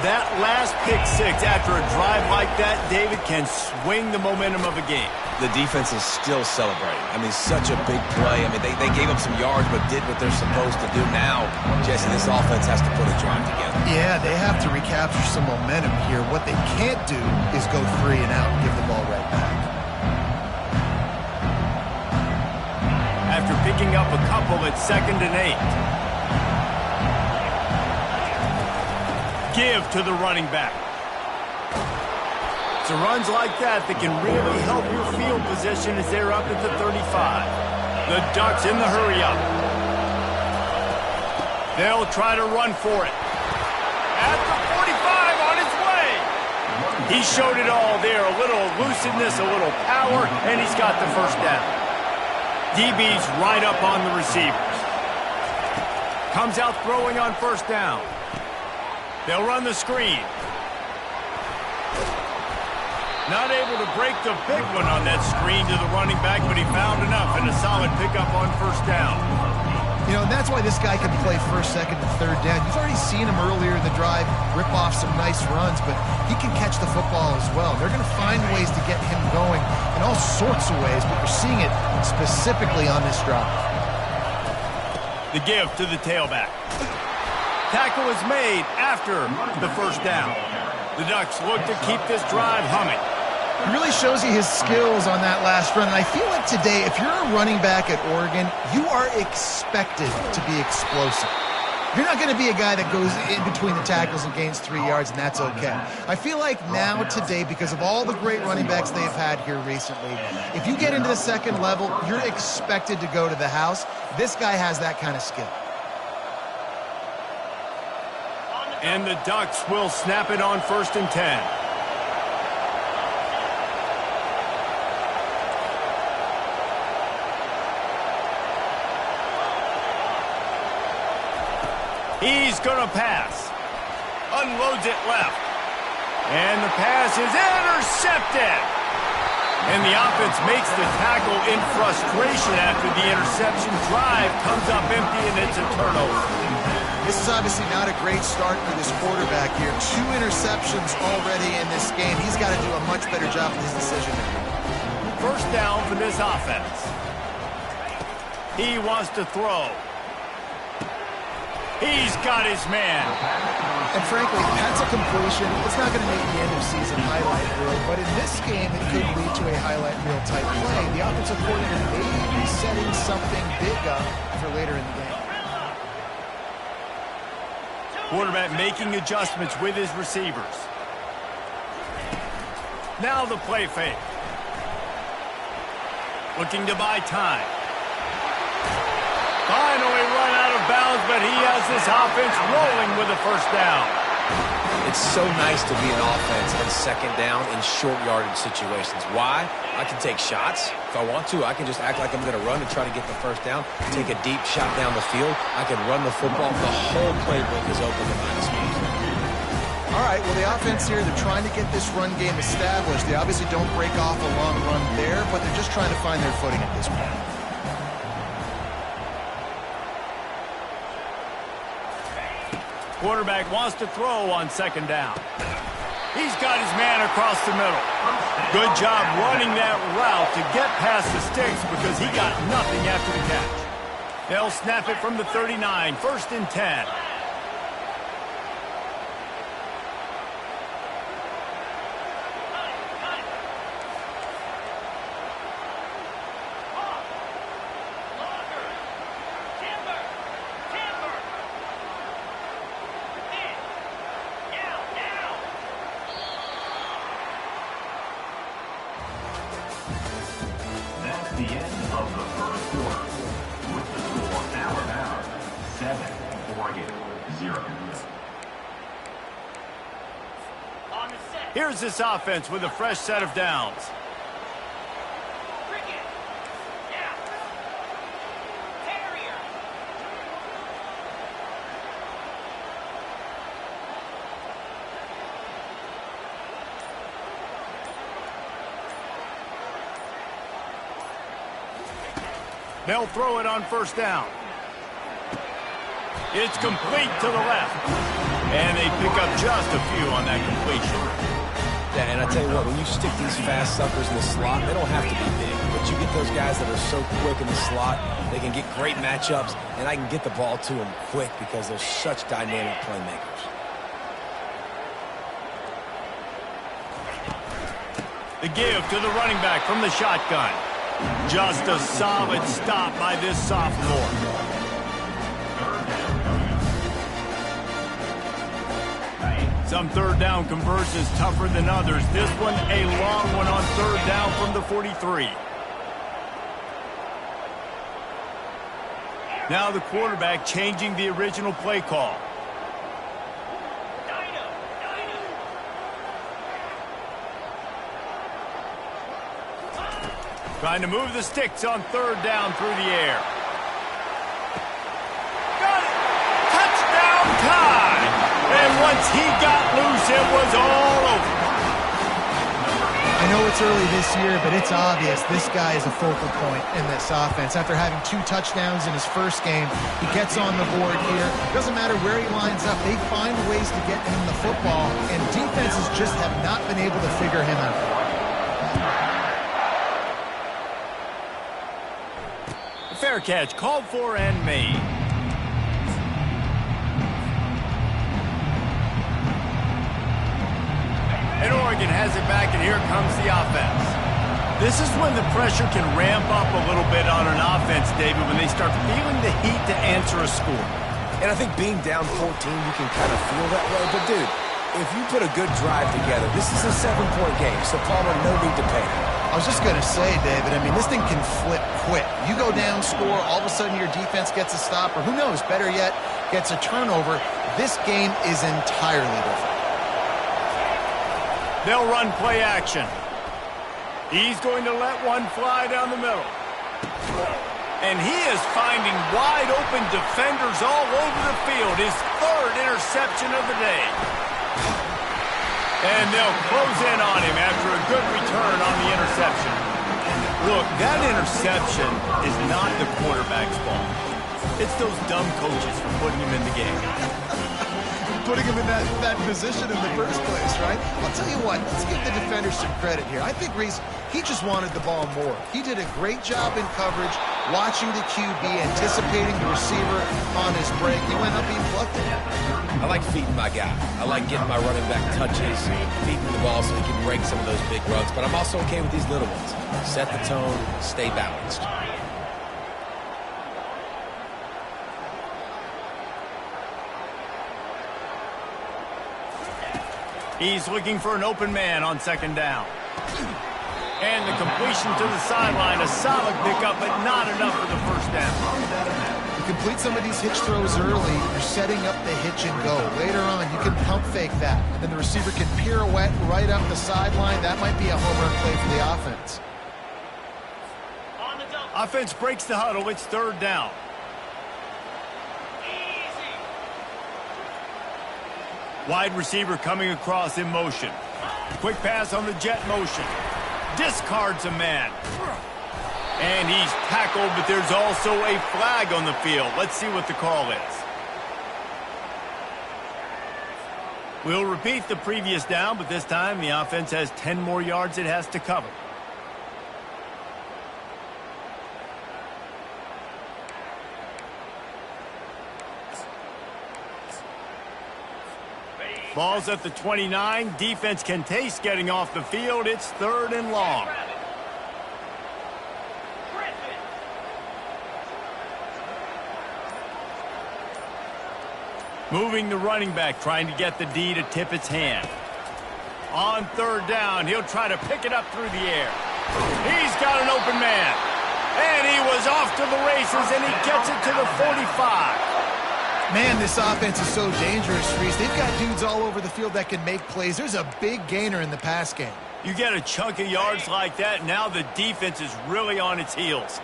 That last pick six after a drive like that, David, can swing the momentum of a game. The defense is still celebrating. I mean, such a big play. I mean, they gave up some yards but did what they're supposed to do. Now, Jesse, this offense has to put a drive together. Yeah, they have to recapture some momentum here. What they can't do is go 3 and out and give the ball right back. After picking up a couple at 2nd and 8. Give to the running back. It's runs like that that can really help your field position as they're up at the 35. The Ducks in the hurry up. They'll try to run for it. At the 45 on his way. He showed it all there. A little elusiveness, a little power, and he's got the first down. DB's right up on the receivers. Comes out throwing on 1st down. They'll run the screen. Not able to break the big one on that screen to the running back, but he found enough and a solid pickup on 1st down. You know, and that's why this guy can play 1st, 2nd, and 3rd down. You've already seen him earlier in the drive rip off some nice runs, but he can catch the football as well. They're going to find ways to get him going in all sorts of ways, but we're seeing it specifically on this drive. The give to the tailback. Tackle is made after the 1st down. The Ducks look to keep this drive humming. He really shows you his skills on that last run. And I feel like today, if you're a running back at Oregon, you are expected to be explosive. You're not going to be a guy that goes in between the tackles and gains 3 yards, and that's okay. I feel like now, today, because of all the great running backs they've had here recently, if you get into the 2nd level, you're expected to go to the house. This guy has that kind of skill. And the Ducks will snap it on 1st and 10. He's going to pass. Unloads it left. And the pass is intercepted. And the offense makes the tackle in frustration after the interception. Drive comes up empty, and it's a turnover. This is obviously not a great start for this quarterback here. 2 interceptions already in this game. He's got to do a much better job with his decision making. 1st down for this offense. He wants to throw. He's got his man. And frankly, that's a completion. It's not going to make the end of season highlight reel, but in this game, it could lead to a highlight reel type play. The offensive coordinator may be setting something big up for later in the game. Quarterback making adjustments with his receivers. Now the play fake. Looking to buy time. Finally run out of bounds, but he has this offense rolling with a 1st down. It's so nice to be an offense in 2nd down in short yardage situations. Why? I can take shots. If I want to, I can just act like I'm going to run and try to get the 1st down, take a deep shot down the field. I can run the football. The whole playbook is open to my disposal. All right, well, the offense here, they're trying to get this run game established. They obviously don't break off a long run there, but they're just trying to find their footing at this point. Quarterback wants to throw on 2nd down. He's got his man across the middle. Good job running that route to get past the sticks because he got nothing after the catch. They'll snap it from the 39, 1st and 10. The end of the 1st quarter. With the score Alabama 7, Oregon 0. Here's this offense with a fresh set of downs. They'll throw it on 1st down. It's complete to the left. And they pick up just a few on that completion. Yeah, and I tell you what, when you stick these fast suckers in the slot, they don't have to be big. But you get those guys that are so quick in the slot, they can get great matchups, and I can get the ball to them quick because they're such dynamic playmakers. The give to the running back from the shotgun. Just a solid stop by this sophomore. Some third down conversions tougher than others. This one, a long one on third down from the 43. Now the quarterback changing the original play call. Trying to move the sticks on third down through the air. Got it! Touchdown time! And once he got loose, it was all over. I know it's early this year, but it's obvious this guy is a focal point in this offense. After having 2 touchdowns in his first game, he gets on the board here. Doesn't matter where he lines up, they find ways to get him the football, and defenses just have not been able to figure him out. Fair catch, called for and made. And Oregon has it back, and here comes the offense. This is when the pressure can ramp up a little bit on an offense, David, when they start feeling the heat to answer a score. And I think being down 14, you can kind of feel that way. But, dude, if you put a good drive together, this is a 7-point game, so Palmer, no need to panic. I was just going to say, David, I mean, this thing can flip quick. You go down, score, all of a sudden your defense gets a stop, or who knows, better yet, gets a turnover. This game is entirely different. They'll run play action. He's going to let one fly down the middle. And he is finding wide open defenders all over the field. His 3rd interception of the day. And they'll close in on him after a good return on the interception. Look, that interception is not the quarterback's fault. It's those dumb coaches for putting him in the game. Putting him in that position in the first place, right? I'll tell you what, let's give the defenders some credit here. I think Reese, he just wanted the ball more. He did a great job in coverage, watching the QB, anticipating the receiver on his break. He went up, he plucked it. I like feeding my guy. I like getting my running back touches, feeding the ball so he can break some of those big runs. But I'm also okay with these little ones. Set the tone, stay balanced. He's looking for an open man on second down. And the completion to the sideline, a solid pickup, but not enough for the first down. You complete some of these hitch throws early, you're setting up the hitch and go. Later on, you can pump fake that. And then the receiver can pirouette right up the sideline. That might be a home run play for the offense. Offense breaks the huddle. It's third down. Wide receiver coming across in motion. Quick pass on the jet motion. Discards a man. And he's tackled, but there's also a flag on the field. Let's see what the call is. We'll repeat the previous down, but this time the offense has 10 more yards it has to cover. Ball's at the 29. Defense can taste getting off the field. It's 3rd and long. Moving the running back, trying to get the D to tip its hand. On third down, he'll try to pick it up through the air. He's got an open man. And he was off to the races, and he gets it to the 45. Man, this offense is so dangerous, Reese. They've got dudes all over the field that can make plays. There's a big gainer in the pass game. You get a chunk of yards like that, now the defense is really on its heels.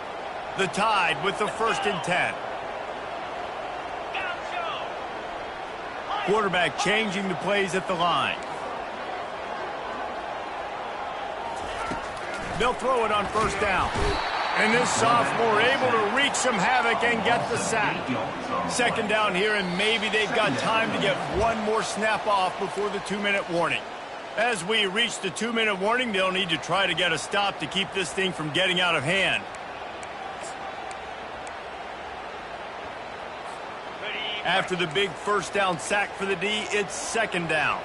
The Tide with the 1st and 10. Quarterback changing the plays at the line. They'll throw it on first down. And this sophomore able to wreak some havoc and get the sack. Second down here, and maybe they've got time to get one more snap off before the 2-minute warning. As we reach the 2-minute warning, they'll need to try to get a stop to keep this thing from getting out of hand. After the big first down sack for the D, it's second down.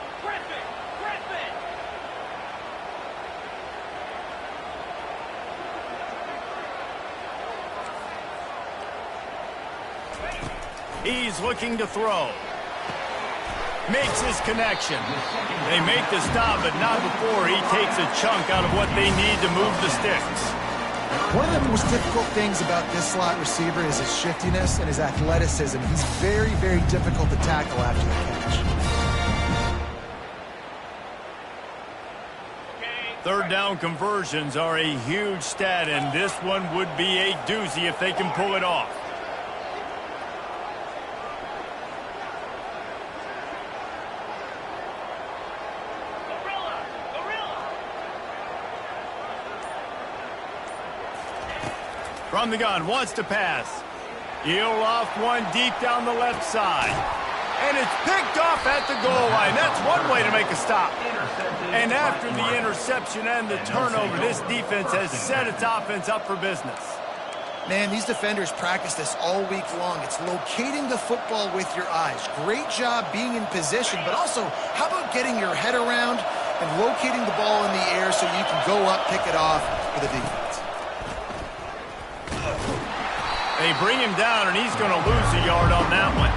He's looking to throw. Makes his connection. They make the stop, but not before he takes a chunk out of what they need to move the sticks. One of the most difficult things about this slot receiver is his shiftiness and his athleticism. He's very, very difficult to tackle after the catch. Third down conversions are a huge stat, and this one would be a doozy if they can pull it off. From the gun, wants to pass. He'll off one deep down the left side. And it's picked off at the goal line. That's one way to make a stop. And after the interception and the turnover, this defense has set its offense up for business. Man, these defenders practice this all week long. It's locating the football with your eyes. Great job being in position, but also, how about getting your head around and locating the ball in the air so you can go up, pick it off for the defense. They bring him down, and he's going to lose a yard on that one.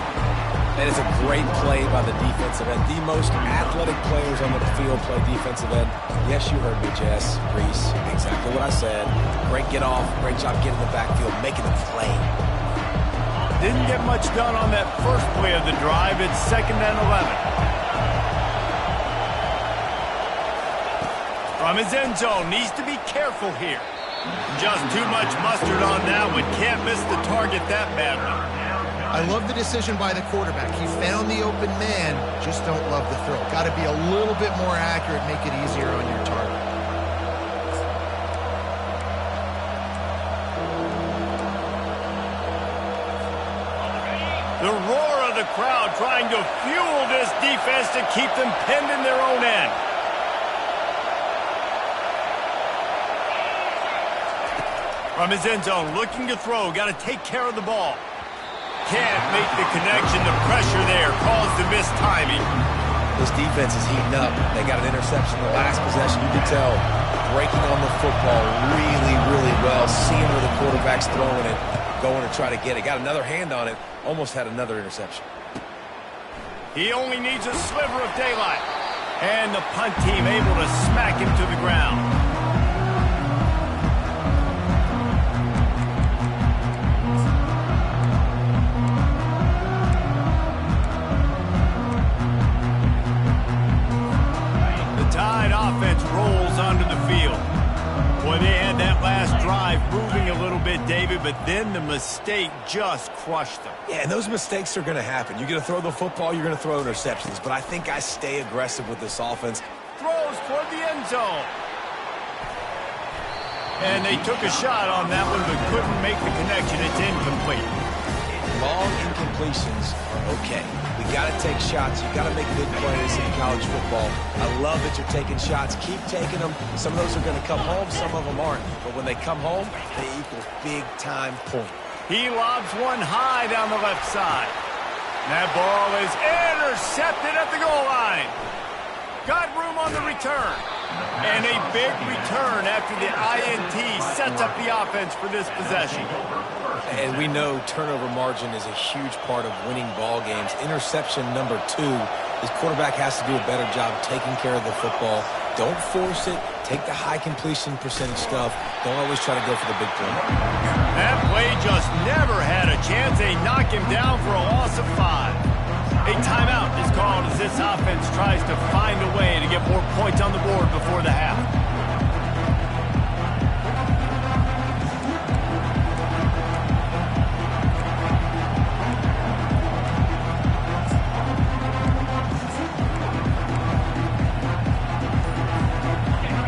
That is a great play by the defensive end. The most athletic players on the field play defensive end. Yes, you heard me, Jess, Reese. Exactly what I said. Great get off. Great job getting the backfield, making the play. Didn't get much done on that first play of the drive. It's second and 11. From his end zone, needs to be careful here. Just too much mustard on that one. Can't miss the target that badly. I love the decision by the quarterback. He found the open man, just don't love the throw. Got to be a little bit more accurate, make it easier on your target. The roar of the crowd trying to fuel this defense to keep them pinned in their own end. From his end zone, looking to throw. Got to take care of the ball. Can't make the connection. The pressure there caused the missed timing. This defense is heating up. They got an interception the last possession. You can tell breaking on the football really, really well. Seeing where the quarterback's throwing it, going to try to get it. Got another hand on it. Almost had another interception. He only needs a sliver of daylight. And the punt team able to smack him to the ground. Offense rolls onto the field. Boy, they had that last drive moving a little bit, David, but then the mistake just crushed them. Yeah, and those mistakes are going to happen. You're going to throw the football, you're going to throw interceptions, but I think I stay aggressive with this offense. Throws toward the end zone. And they took a shot on that one, but couldn't make the connection. It's incomplete. Long incompletions are okay. We got to take shots. You got to make big plays in college football. I love that you're taking shots. Keep taking them. Some of those are going to come home. Some of them aren't. But when they come home, they equal big-time point. He lobs one high down the left side. That ball is intercepted at the goal line. Got room on the return. And a big return after the INT sets up the offense for this possession. And we know turnover margin is a huge part of winning ball games. Interception number 2. His quarterback has to do a better job taking care of the football. Don't force it. Take the high completion percentage stuff. Don't always try to go for the big play. That play just never had a chance. They knock him down for a loss of 5. A timeout is called as this offense tries to find a way to get more points on the board before the half.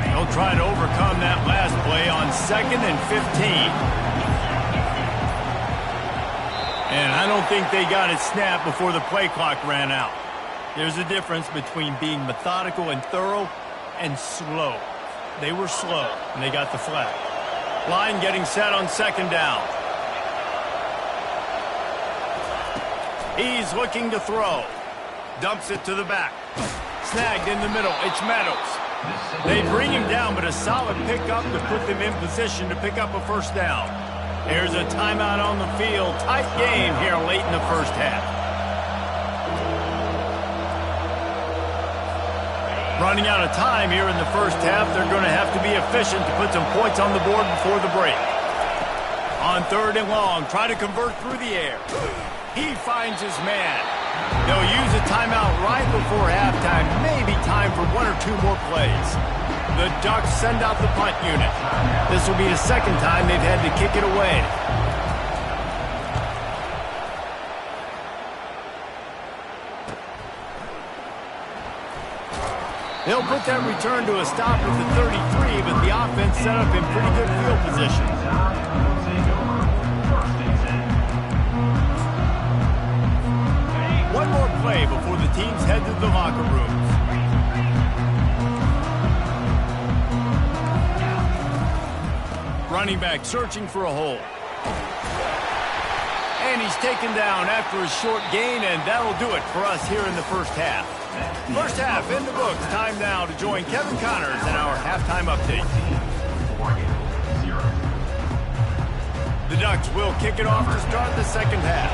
They'll try to overcome that last play on 2nd and 15. And I don't think they got it snapped before the play clock ran out. There's a difference between being methodical and thorough and slow. They were slow, and they got the flag. Line getting set on 2nd down. He's looking to throw. Dumps it to the back. Snagged in the middle. It's Meadows. They bring him down, but a solid pickup to put them in position to pick up a 1st down. There's a timeout on the field. Tight game here late in the 1st half. Running out of time here in the 1st half. They're going to have to be efficient to put some points on the board before the break. On 3rd and long, try to convert through the air. He finds his man. They'll use a timeout right before halftime. Maybe time for 1 or 2 more plays. The Ducks send out the punt unit. This will be the 2nd time they've had to kick it away. They'll put that return to a stop at the 33, but the offense set up in pretty good field position. One more play before the teams head to the locker rooms. Running back searching for a hole. And he's taken down after a short gain, and that'll do it for us here in the 1st half. 1st half in the books. Time now to join Kevin Connors in our halftime update. The Ducks will kick it off to start the 2nd half.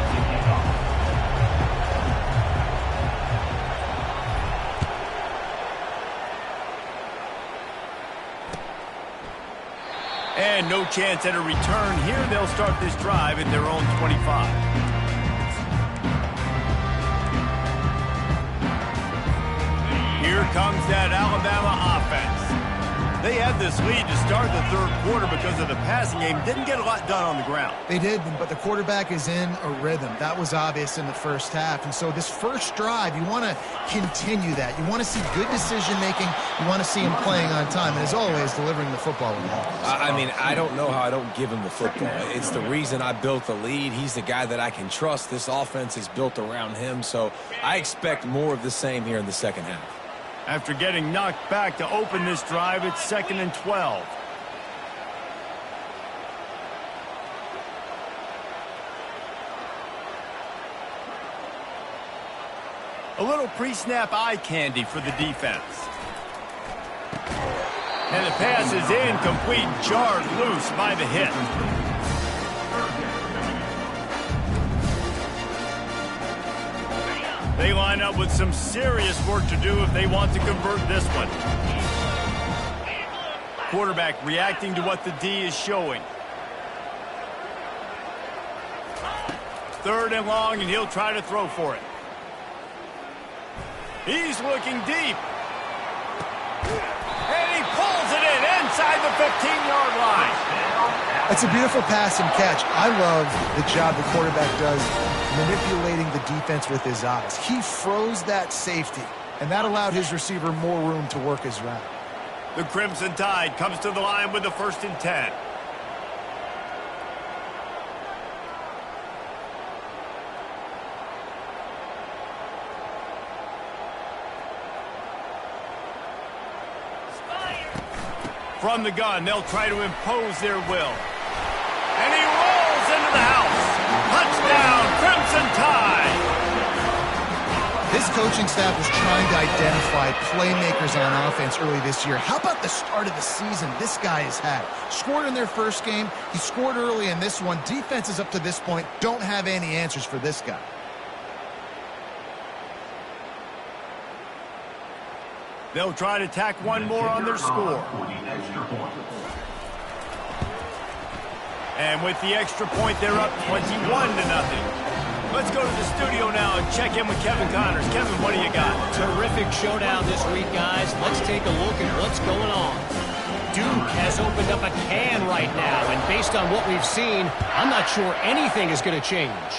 And no chance at a return here. They'll start this drive at their own 25. Here comes that Alabama offense. They had this lead to start the 3rd quarter because of the passing game. Didn't get a lot done on the ground. They did, but the quarterback is in a rhythm. That was obvious in the 1st half. And so this 1st drive, you want to continue that. You want to see good decision-making. You want to see him playing on time. And as always, delivering the football when it happens. I mean, I don't know how I don't give him the football. It's the reason I built the lead. He's the guy that I can trust. This offense is built around him. So I expect more of the same here in the 2nd half. After getting knocked back to open this drive, it's 2nd and 12. A little pre-snap eye candy for the defense. And the pass is incomplete, jarred loose by the hit. They line up with some serious work to do if they want to convert this one. Quarterback reacting to what the D is showing. 3rd and long, and he'll try to throw for it. He's looking deep. And he pulls it in inside the 15-yard line. It's a beautiful pass and catch. I love the job the quarterback does manipulating the defense with his eyes. He froze that safety, and that allowed his receiver more room to work his route. The Crimson Tide comes to the line with the 1st and 10. From the gun, they'll try to impose their will. And he rolls into the house. Touchdown, Crimson Tide! This coaching staff was trying to identify playmakers on offense early this year. How about the start of the season this guy has had? Scored in their 1st game. He scored early in this one. Defenses up to this point don't have any answers for this guy. They'll try to tack one more on their score. And with the extra point, they're up 21-0. Let's go to the studio now and check in with Kevin Connors. Kevin, what do you got? Terrific showdown this week, guys. Let's take a look at what's going on. Duke has opened up a can right now, and based on what we've seen, I'm not sure anything is going to change.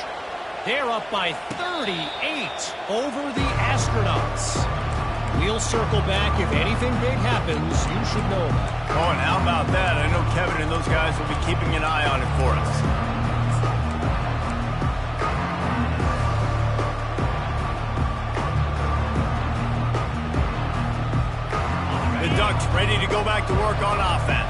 They're up by 38 over the Astronauts. We'll circle back. If anything big happens, you should know about it. Oh, and how about that? I know Kevin and those guys will be keeping an eye on it for us. The Ducks ready to go back to work on offense.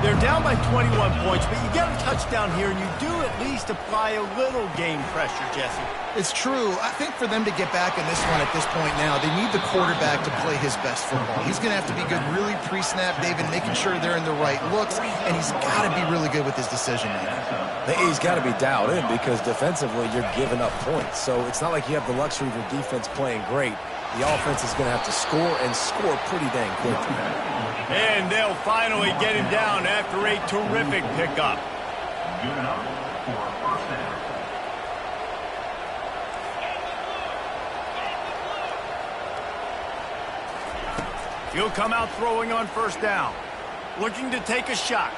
They're down by 21 points, but you get a touchdown here, and you do at least apply a little game pressure, Jesse. It's true. I think for them to get back in this one at this point now, they need the quarterback to play his best football. He's going to have to be good really pre-snap, David, making sure they're in the right looks, and he's got to be really good with his decision-making. He's got to be dialed in because defensively you're giving up points. So it's not like you have the luxury of your defense playing great. The offense is going to have to score and score pretty dang quickly. And they'll finally get him down after a terrific pickup. Good enough for a first down. He'll come out throwing on first down. Looking to take a shot.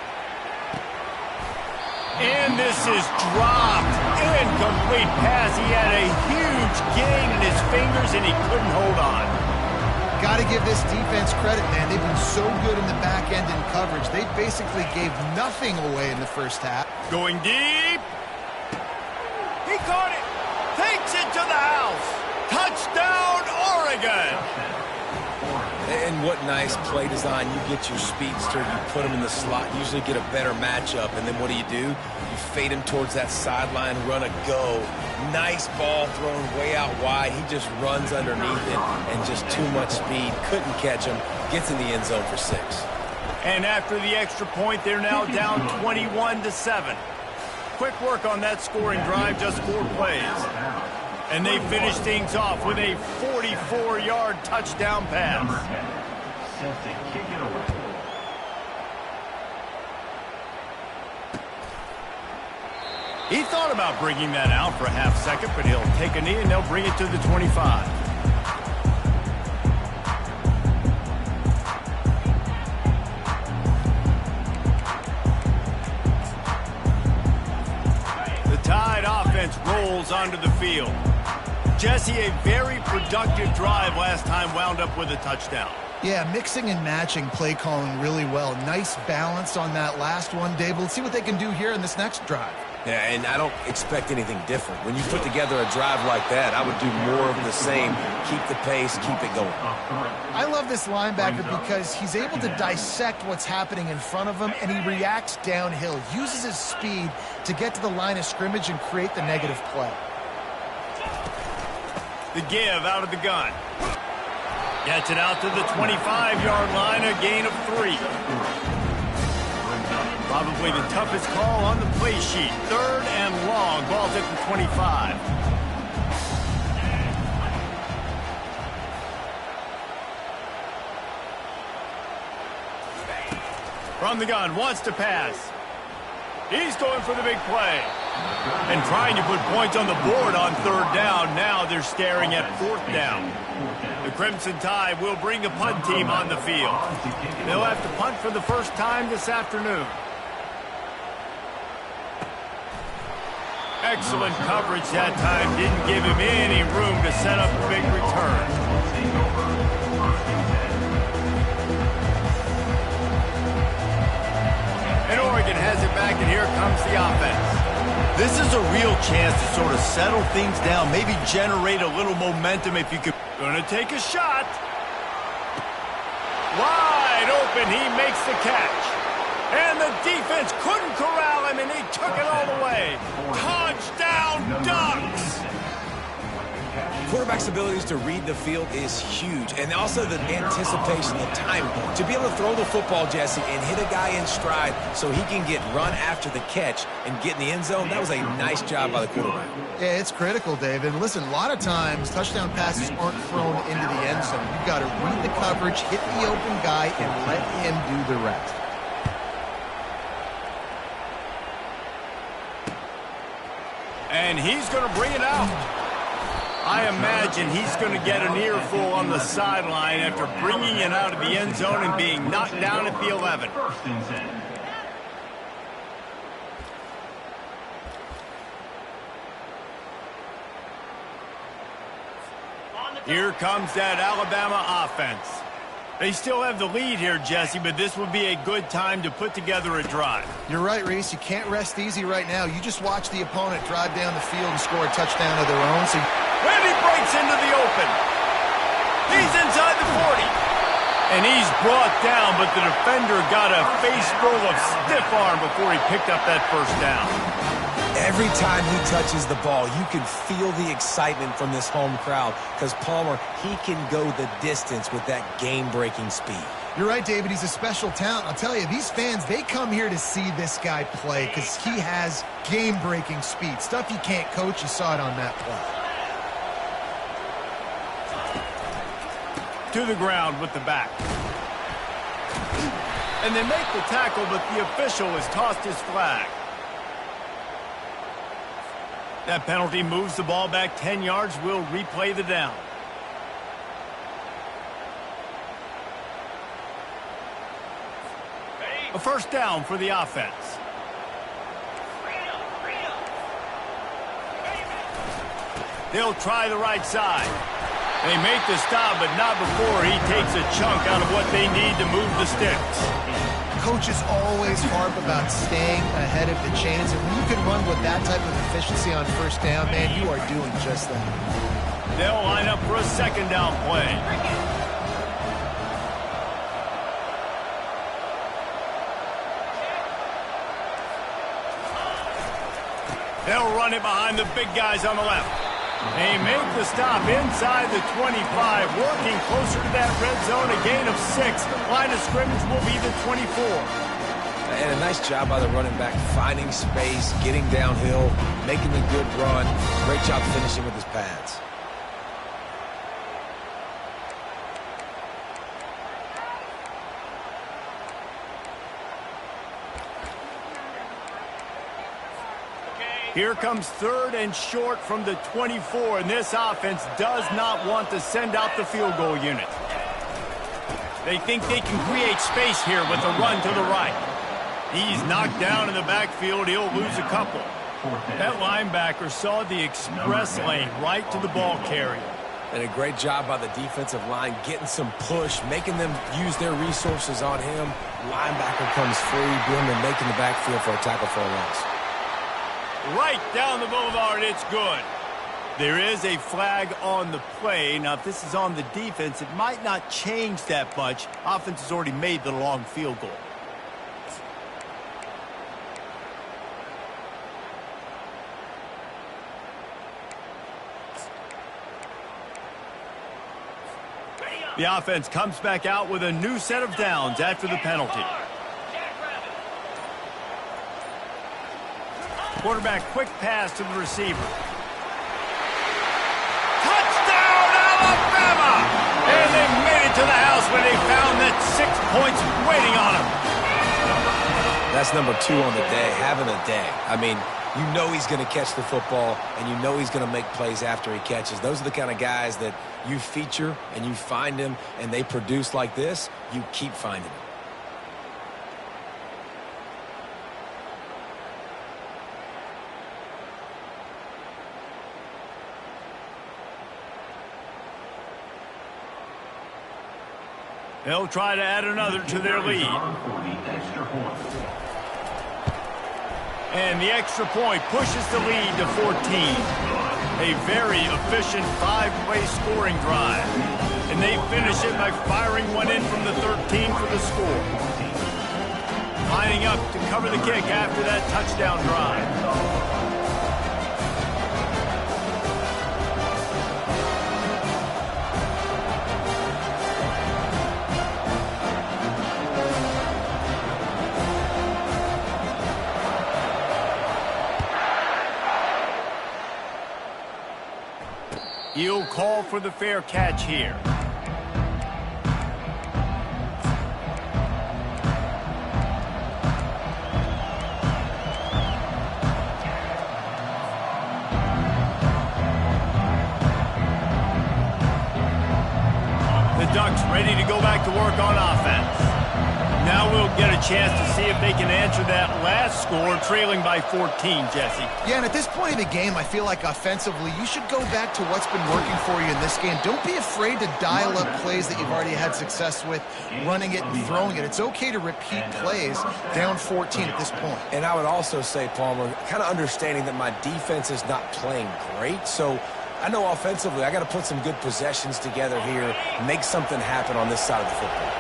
And this is dropped. Incomplete pass. He had a huge gain in his fingers, and he couldn't hold on. Got to give this defense credit, man. They've been so good in the back end in coverage. They basically gave nothing away in the first half. Going deep. He caught it. Takes it to the house. Touchdown, Oregon. And what nice play design. You get your speedster, you put him in the slot, usually get a better matchup, and then what do? You fade him towards that sideline, run a go. Nice ball thrown way out wide. He just runs underneath it, and just too much speed. Couldn't catch him. Gets in the end zone for 6. And after the extra point, they're now down 21-7. Quick work on that scoring drive, just 4 plays. And they finish things off with a 44-yard touchdown pass. Set to kick it away. He thought about bringing that out for a half second, but he'll take a knee and they'll bring it to the 25. The Tide offense rolls onto the field. Jesse, a very productive drive last time wound up with a touchdown. Yeah, mixing and matching play calling really well. Nice balance on that last one, Dave. Let's see what they can do here in this next drive. Yeah, and I don't expect anything different. When you put together a drive like that, I would do more of the same. Keep the pace, keep it going. I love this linebacker because he's able to dissect what's happening in front of him, and he reacts downhill, uses his speed to get to the line of scrimmage and create the negative play. The give out of the gun. Gets it out to the 25-yard line, a gain of 3. Probably the toughest call on the play sheet. 3rd and long. Ball's at the 25. From the gun, wants to pass. He's going for the big play. And trying to put points on the board on 3rd down. Now they're staring at 4th down. The Crimson Tide will bring the punt team on the field. They'll have to punt for the first time this afternoon. Excellent coverage that time. Didn't give him any room to set up a big return. And Oregon has it back, and here comes the offense. This is a real chance to sort of settle things down, maybe generate a little momentum if you could. Gonna take a shot. Wide open, he makes the catch. And the defense couldn't corral him, and he took it all the way. Touchdown, Ducks! Quarterback's abilities to read the field is huge, and also the anticipation, the timing. To be able to throw the football, Jesse, and hit a guy in stride so he can get run after the catch and get in the end zone, that was a nice job by the quarterback. Yeah, it's critical, Dave. And listen, a lot of times touchdown passes aren't thrown into the end zone. You've got to read the coverage, hit the open guy, and let him do the rest. And he's going to bring it out. I imagine he's going to get an earful on the sideline after bringing it out of the end zone and being knocked down at the 11. On the Here comes that Alabama offense. They still have the lead here, Jesse, but this would be a good time to put together a drive. You're right, Reese. You can't rest easy right now. You just watch the opponent drive down the field and score a touchdown of their own. So when he breaks into the open, he's inside the 40. And he's brought down, but the defender got a face full of stiff arm before he picked up that first down. Every time he touches the ball, you can feel the excitement from this home crowd because Palmer, he can go the distance with that game-breaking speed. You're right, David. He's a special talent. I'll tell you, these fans, they come here to see this guy play because he has game-breaking speed. Stuff you can't coach. You saw it on that play. To the ground with the back. And they make the tackle, but the official has tossed his flag. That penalty moves the ball back 10 yards. We'll replay the down. A first down for the offense. They'll try the right side. They make the stop, but not before he takes a chunk out of what they need to move the sticks. Coaches always harp about staying ahead of the chains, and when you can run with that type of efficiency on first down, man, you are doing just that. They'll line up for a second down play. They'll run it behind the big guys on the left. They make the stop inside the 25, working closer to that red zone, a gain of 6. Line of scrimmage will be the 24. And a nice job by the running back, finding space, getting downhill, making a good run. Great job finishing with his pads. Here comes third and short from the 24, and this offense does not want to send out the field goal unit. They think they can create space here with a run to the right. He's knocked down in the backfield. He'll lose a couple. That linebacker saw the express lane right to the ball carrier. And a great job by the defensive line, getting some push, making them use their resources on him. Linebacker comes free, boom, and making the backfield for a tackle for a loss. Right down the boulevard, it's good. There is a flag on the play. Now, if this is on the defense, it might not change that much. Offense has already made the long field goal. The offense comes back out with a new set of downs after the penalty. Quarterback, quick pass to the receiver. Touchdown, Alabama! And they made it to the house when they found that 6 points waiting on them. That's number 2 on the day, having a day. I mean, you know he's going to catch the football, and you know he's going to make plays after he catches. Those are the kind of guys that you feature and you find them, and they produce like this, you keep finding them. They'll try to add another to their lead. And the extra point pushes the lead to 14. A very efficient 5-play scoring drive. And they finish it by firing one in from the 13 for the score. Lining up to cover the kick after that touchdown drive. He'll call for the fair catch here. The Ducks ready to go back to work on offense. Now we'll get a chance to see if they can answer that last score, trailing by 14, Jesse. Yeah, and at this point in the game, I feel like offensively, you should go back to what's been working for you in this game. Don't be afraid to dial up plays that you've already had success with, running it and throwing it. It's okay to repeat plays down 14 at this point. And I would also say, Palmer, kind of understanding that my defense is not playing great, so I know offensively I got to put some good possessions together here, make something happen on this side of the football.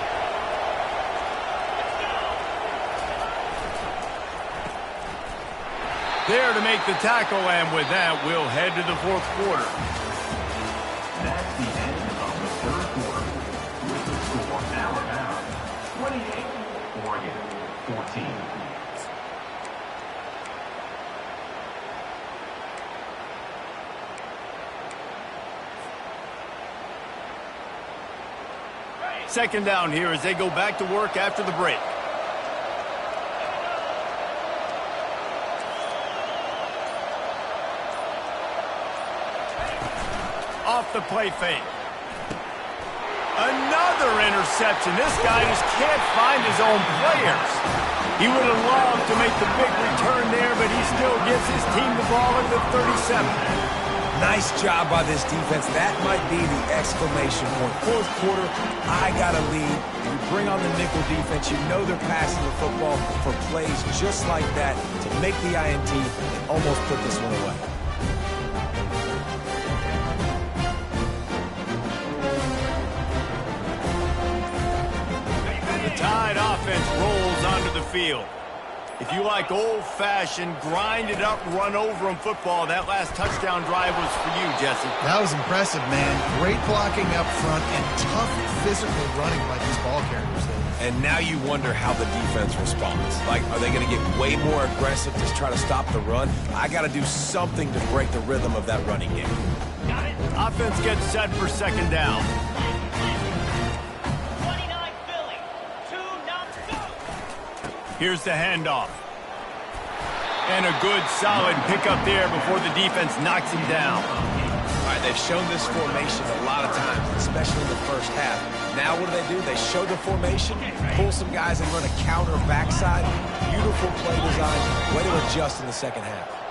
There to make the tackle, and with that, we'll head to the fourth quarter. That's the end of the third quarter. With the score now about 28, Oregon 14. Second down here as they go back to work after the break. Off the play fake. Another interception. This guy just can't find his own players. He would have loved to make the big return there, but he still gives his team the ball at the 37. Nice job by this defense. That might be the exclamation point. Fourth quarter, I got a lead. You bring on the nickel defense. You know they're passing the football for plays just like that to make the INT and almost put this one away. The Tide offense rolls onto the field. If you like old-fashioned, grinded-up, run-over-'em football, that last touchdown drive was for you, Jesse. That was impressive, man. Great blocking up front and tough physical running by these ball carriers. And now you wonder how the defense responds. Like, are they going to get way more aggressive to try to stop the run? I got to do something to break the rhythm of that running game. Got it. Offense gets set for second down. Here's the handoff. And a good, solid pickup there before the defense knocks him down. All right, they've shown this formation a lot of times, especially in the first half. Now what do? They show the formation, pull some guys and run a counter backside. Beautiful play design. Way to adjust in the second half.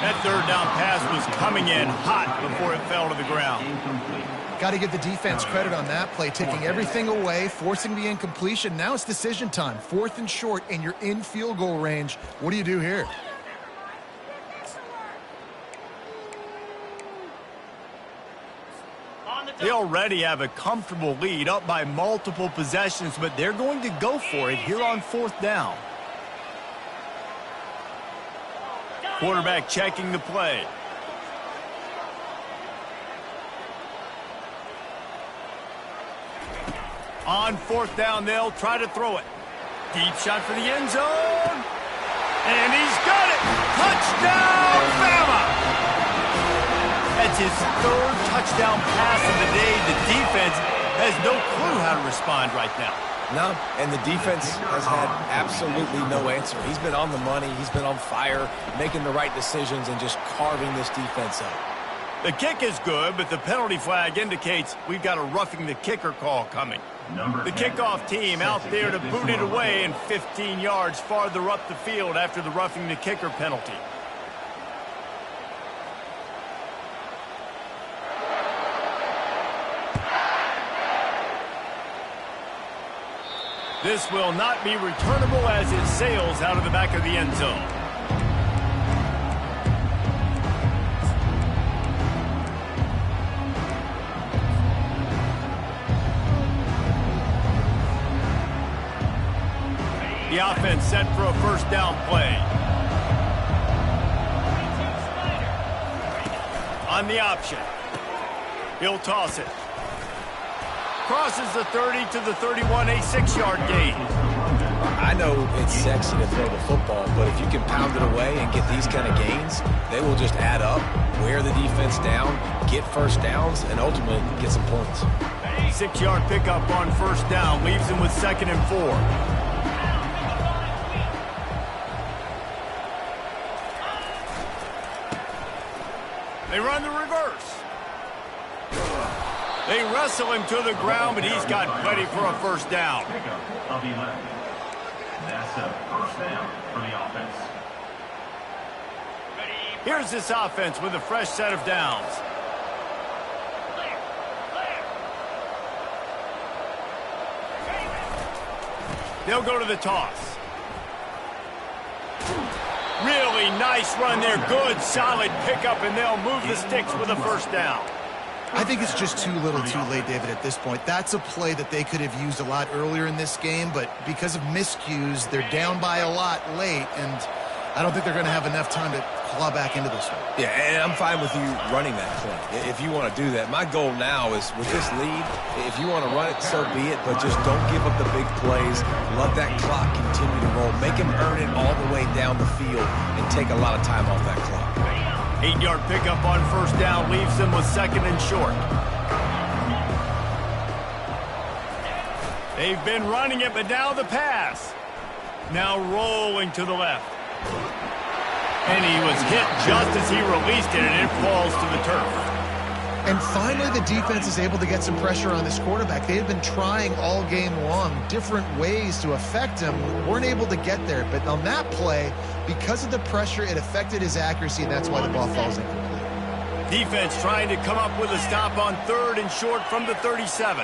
That third down pass was coming in hot before it fell to the ground. Got to give the defense credit on that play, taking everything away, forcing the incompletion. Now it's decision time. Fourth and short, and you're in field goal range. What do you do here? They already have a comfortable lead, up by multiple possessions, but they're going to go for it here on fourth down. Quarterback checking the play. On fourth down, they'll try to throw it. Deep shot for the end zone. And he's got it. Touchdown, Bama! That's his third touchdown pass of the day. The defense has no clue how to respond right now. No, and the defense has had absolutely no answer. He's been on the money. He's been on fire, making the right decisions and just carving this defense up. The kick is good, but the penalty flag indicates we've got a roughing the kicker call coming. The kickoff team out there to boot it away and 15 yards farther up the field after the roughing the kicker penalty. This will not be returnable as it sails out of the back of the end zone. The offense set for a first down play. On the option. He'll toss it. Crosses the 30 to the 31, a 6-yard gain. I know it's sexy to throw the football, but if you can pound it away and get these kind of gains, they will just add up, wear the defense down, get first downs, and ultimately get some points. 6-yard pickup on first down leaves him with 2nd and 4. They run the reverse. They wrestle him to the ground, but he's got plenty for a first down. Pickup of 11. That's a first down for the offense. Here's this offense with a fresh set of downs. They'll go to the toss. Really nice run there. Good, solid pickup, and they'll move the sticks with a first down. I think it's just too little too late, David, at this point. That's a play that they could have used a lot earlier in this game, but because of miscues, they're down by a lot late, and I don't think they're going to have enough time to claw back into this one. Yeah, and I'm fine with you running that play if you want to do that. My goal now is with this lead, if you want to run it, so be it, but just don't give up the big plays. Let that clock continue to roll. Make him earn it all the way down the field and take a lot of time off that clock. 8-yard pickup on first down leaves them with second and short. They've been running it, but now the pass. Now rolling to the left. And he was hit just as he released it, and it falls to the turf. And finally, the defense is able to get some pressure on this quarterback. They had been trying all game long different ways to affect him. Weren't able to get there. But on that play, because of the pressure, it affected his accuracy, and that's why the ball falls incomplete. Defense trying to come up with a stop on third and short from the 37.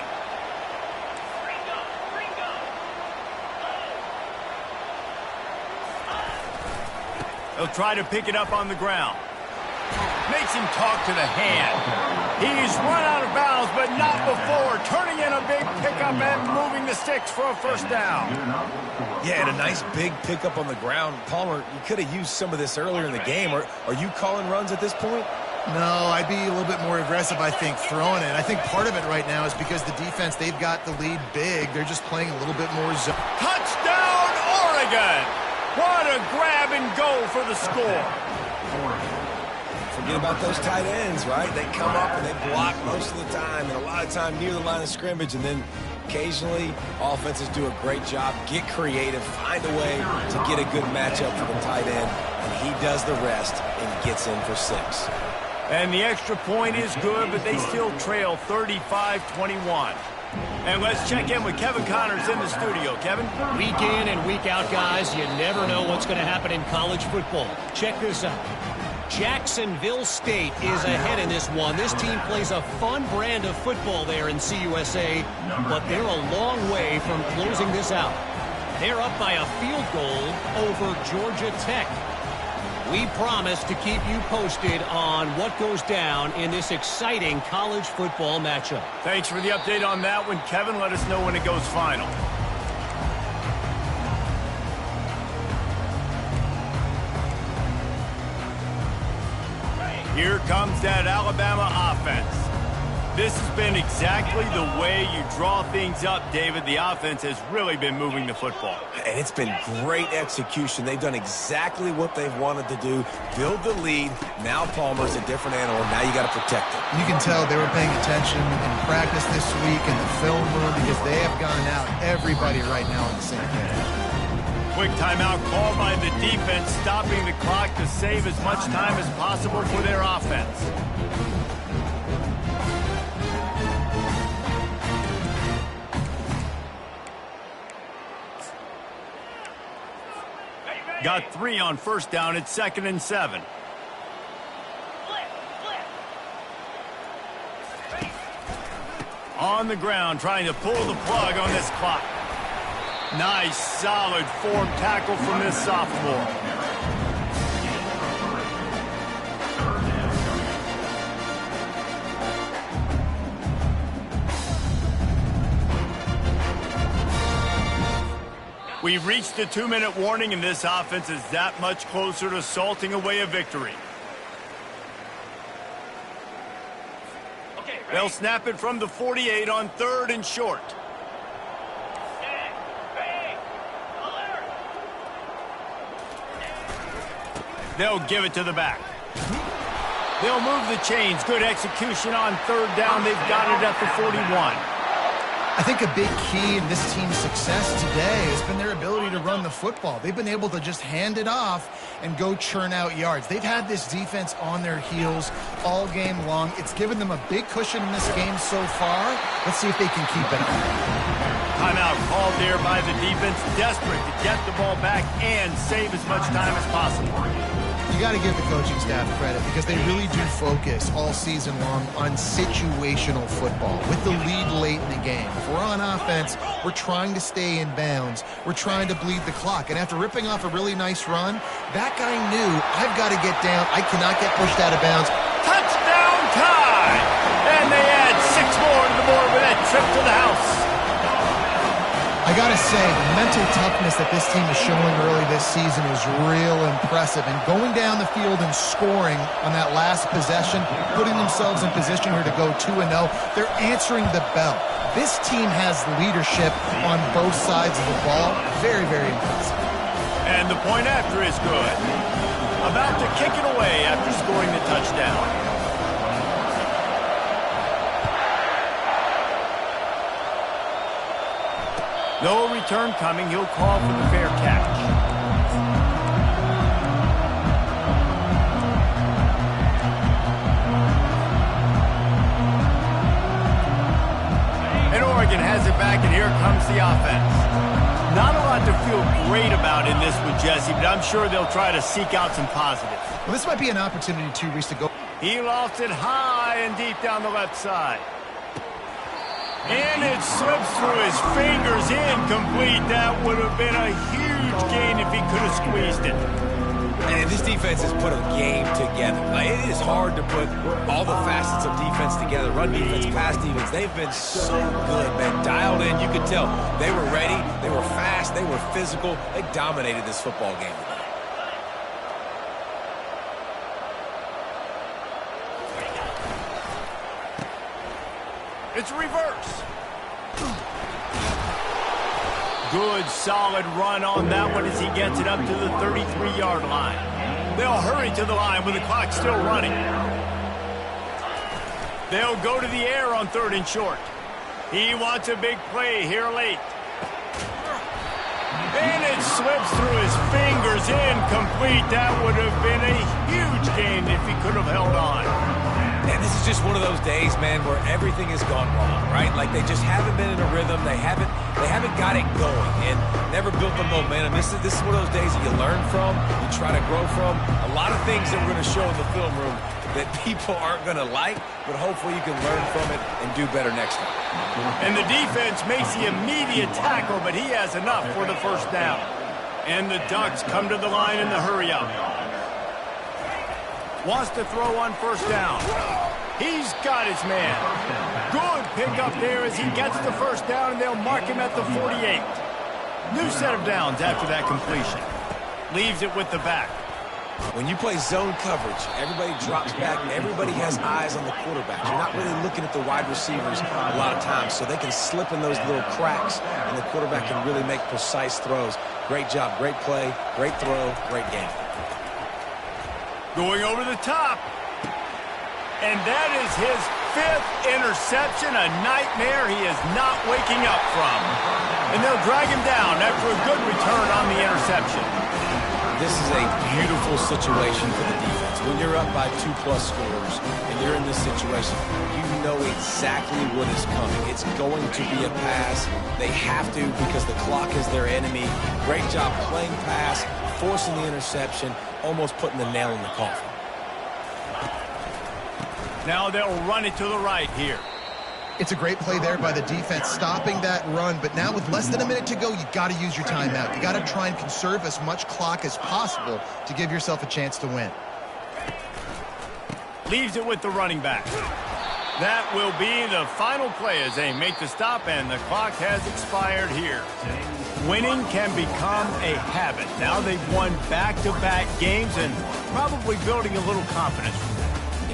They'll try to pick it up on the ground. Makes him talk to the hand. He's run out of bounds, but not before. Turning in a big pickup and moving the sticks for a first down. Yeah, and a nice big pickup on the ground. Palmer, you could have used some of this earlier in the game. Are you calling runs at this point? No, I'd be a little bit more aggressive, I think, throwing it. I think part of it right now is because the defense, they've got the lead big. They're just playing a little bit more zone. Touchdown, Oregon! What a grab and go for the score. Forget about those tight ends, right? They come up and they block most of the time, and a lot of time near the line of scrimmage, and then occasionally offenses do a great job, get creative, find a way to get a good matchup for the tight end, and he does the rest and gets in for 6. And the extra point is good, but they still trail 35-21. And let's check in with Kevin Connors in the studio. Kevin? Week in and week out, guys, you never know what's going to happen in college football. Check this out. Jacksonville State is ahead in this one. This team plays a fun brand of football there in CUSA, but they're a long way from closing this out. They're up by a field goal over Georgia Tech. We promise to keep you posted on what goes down in this exciting college football matchup. Thanks for the update on that one, Kevin. Let us know when it goes final. Here comes that Alabama offense. This has been exactly the way you draw things up, David. The offense has really been moving the football. And it's been great execution. They've done exactly what they've wanted to do. Build the lead. Now Palmer's a different animal. Now you got to protect it. You can tell they were paying attention in practice this week in the film room because they have gone out everybody right now on the same page. Quick timeout called by the defense, stopping the clock to save as much time as possible for their offense. Got 3 on first down. It's 2nd and 7. On the ground, trying to pull the plug on this clock. Nice, solid form tackle from this sophomore. We've reached the 2-minute warning, and this offense is that much closer to salting away a victory. They'll snap it from the 48 on 3rd and short. They'll give it to the back. They'll move the chains. Good execution on 3rd down. They've got it at the 41. I think a big key in this team's success today has been their ability to run the football. They've been able to just hand it off and go churn out yards. They've had this defense on their heels all game long. It's given them a big cushion in this game so far. Let's see if they can keep it up. Timeout called there by the defense, desperate to get the ball back and save as much time as possible. You got to give the coaching staff credit because they really do focus all season long on situational football with the lead late in the game. If we're on offense, we're trying to stay in bounds. We're trying to bleed the clock. And after ripping off a really nice run, that guy knew, I've got to get down. I cannot get pushed out of bounds. Touchdown time! And they add 6 more to the board with that trip to the house. I got to say, the mental toughness that this team is showing early this season is real impressive. And going down the field and scoring on that last possession, putting themselves in position here to go 2-0, they're answering the bell. This team has leadership on both sides of the ball. Very, very impressive. And the point after is good. About to kick it away after scoring the touchdown. No return coming. He'll call for the fair catch. And Oregon has it back, and here comes the offense. Not a lot to feel great about in this with Jesse, but I'm sure they'll try to seek out some positives. Well, this might be an opportunity, too, Reese, to go. He lost it high and deep down the left side. And it slips through his fingers, incomplete. That would have been a huge gain if he could have squeezed it. And this defense has put a game together. Like, it is hard to put all the facets of defense together. Run defense, pass defense. They've been so good, man. Dialed in. You could tell they were ready. They were fast. They were physical. They dominated this football game today. It's reverse. Good, solid run on that one as he gets it up to the 33-yard line. They'll hurry to the line with the clock still running. They'll go to the air on 3rd and short. He wants a big play here late. And it slips through his fingers, incomplete. That would have been a huge gain if he could have held on. And this is just one of those days, man, where everything has gone wrong, right? Like they just haven't been in a rhythm. They haven't got it going and never built the momentum. This is one of those days that you learn from, you try to grow from. A lot of things that we're going to show in the film room that people aren't going to like, but hopefully you can learn from it and do better next time. And the defense makes the immediate tackle, but he has enough for the first down. And the Ducks come to the line in the hurry-up. Wants to throw on 1st down. He's got his man. Good pickup there as he gets the 1st down, and they'll mark him at the 48. New set of downs after that completion. Leaves it with the back. When you play zone coverage, everybody drops back. Everybody has eyes on the quarterback. You're not really looking at the wide receivers a lot of times, so they can slip in those little cracks, and the quarterback can really make precise throws. Great job, great play, great throw, great game. Going over the top. And that is his 5th interception, a nightmare he is not waking up from. And they'll drag him down after a good return on the interception. This is a beautiful situation for the defense. When you're up by 2+ scores and you're in this situation, you know exactly what is coming. It's going to be a pass. They have to because the clock is their enemy. Great job playing pass, forcing the interception, almost putting the nail in the coffin. Now they'll run it to the right here. It's a great play there by the defense, stopping that run. But now with less than a minute to go, you got to use your timeout. You got to try and conserve as much clock as possible to give yourself a chance to win. Leaves it with the running back. That will be the final play as they make the stop, and the clock has expired here. Winning can become a habit. Now they've won back-to-back games and probably building a little confidence from that.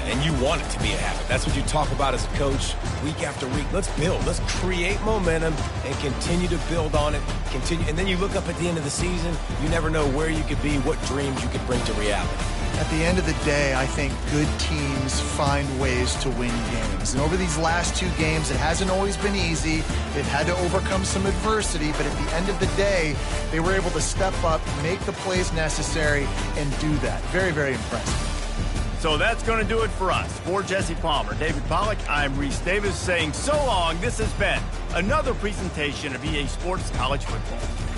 And you want it to be a habit. That's what you talk about as a coach week after week. Let's build. Let's create momentum and continue to build on it. Continue, and then you look up at the end of the season, you never know where you could be, what dreams you could bring to reality. At the end of the day, I think good teams find ways to win games. And over these last 2 games, it hasn't always been easy. They've had to overcome some adversity, but at the end of the day, they were able to step up, make the plays necessary, and do that. Very, very impressive. So that's going to do it for us. For Jesse Palmer, David Pollack, I'm Reese Davis saying so long. This has been another presentation of EA Sports College Football.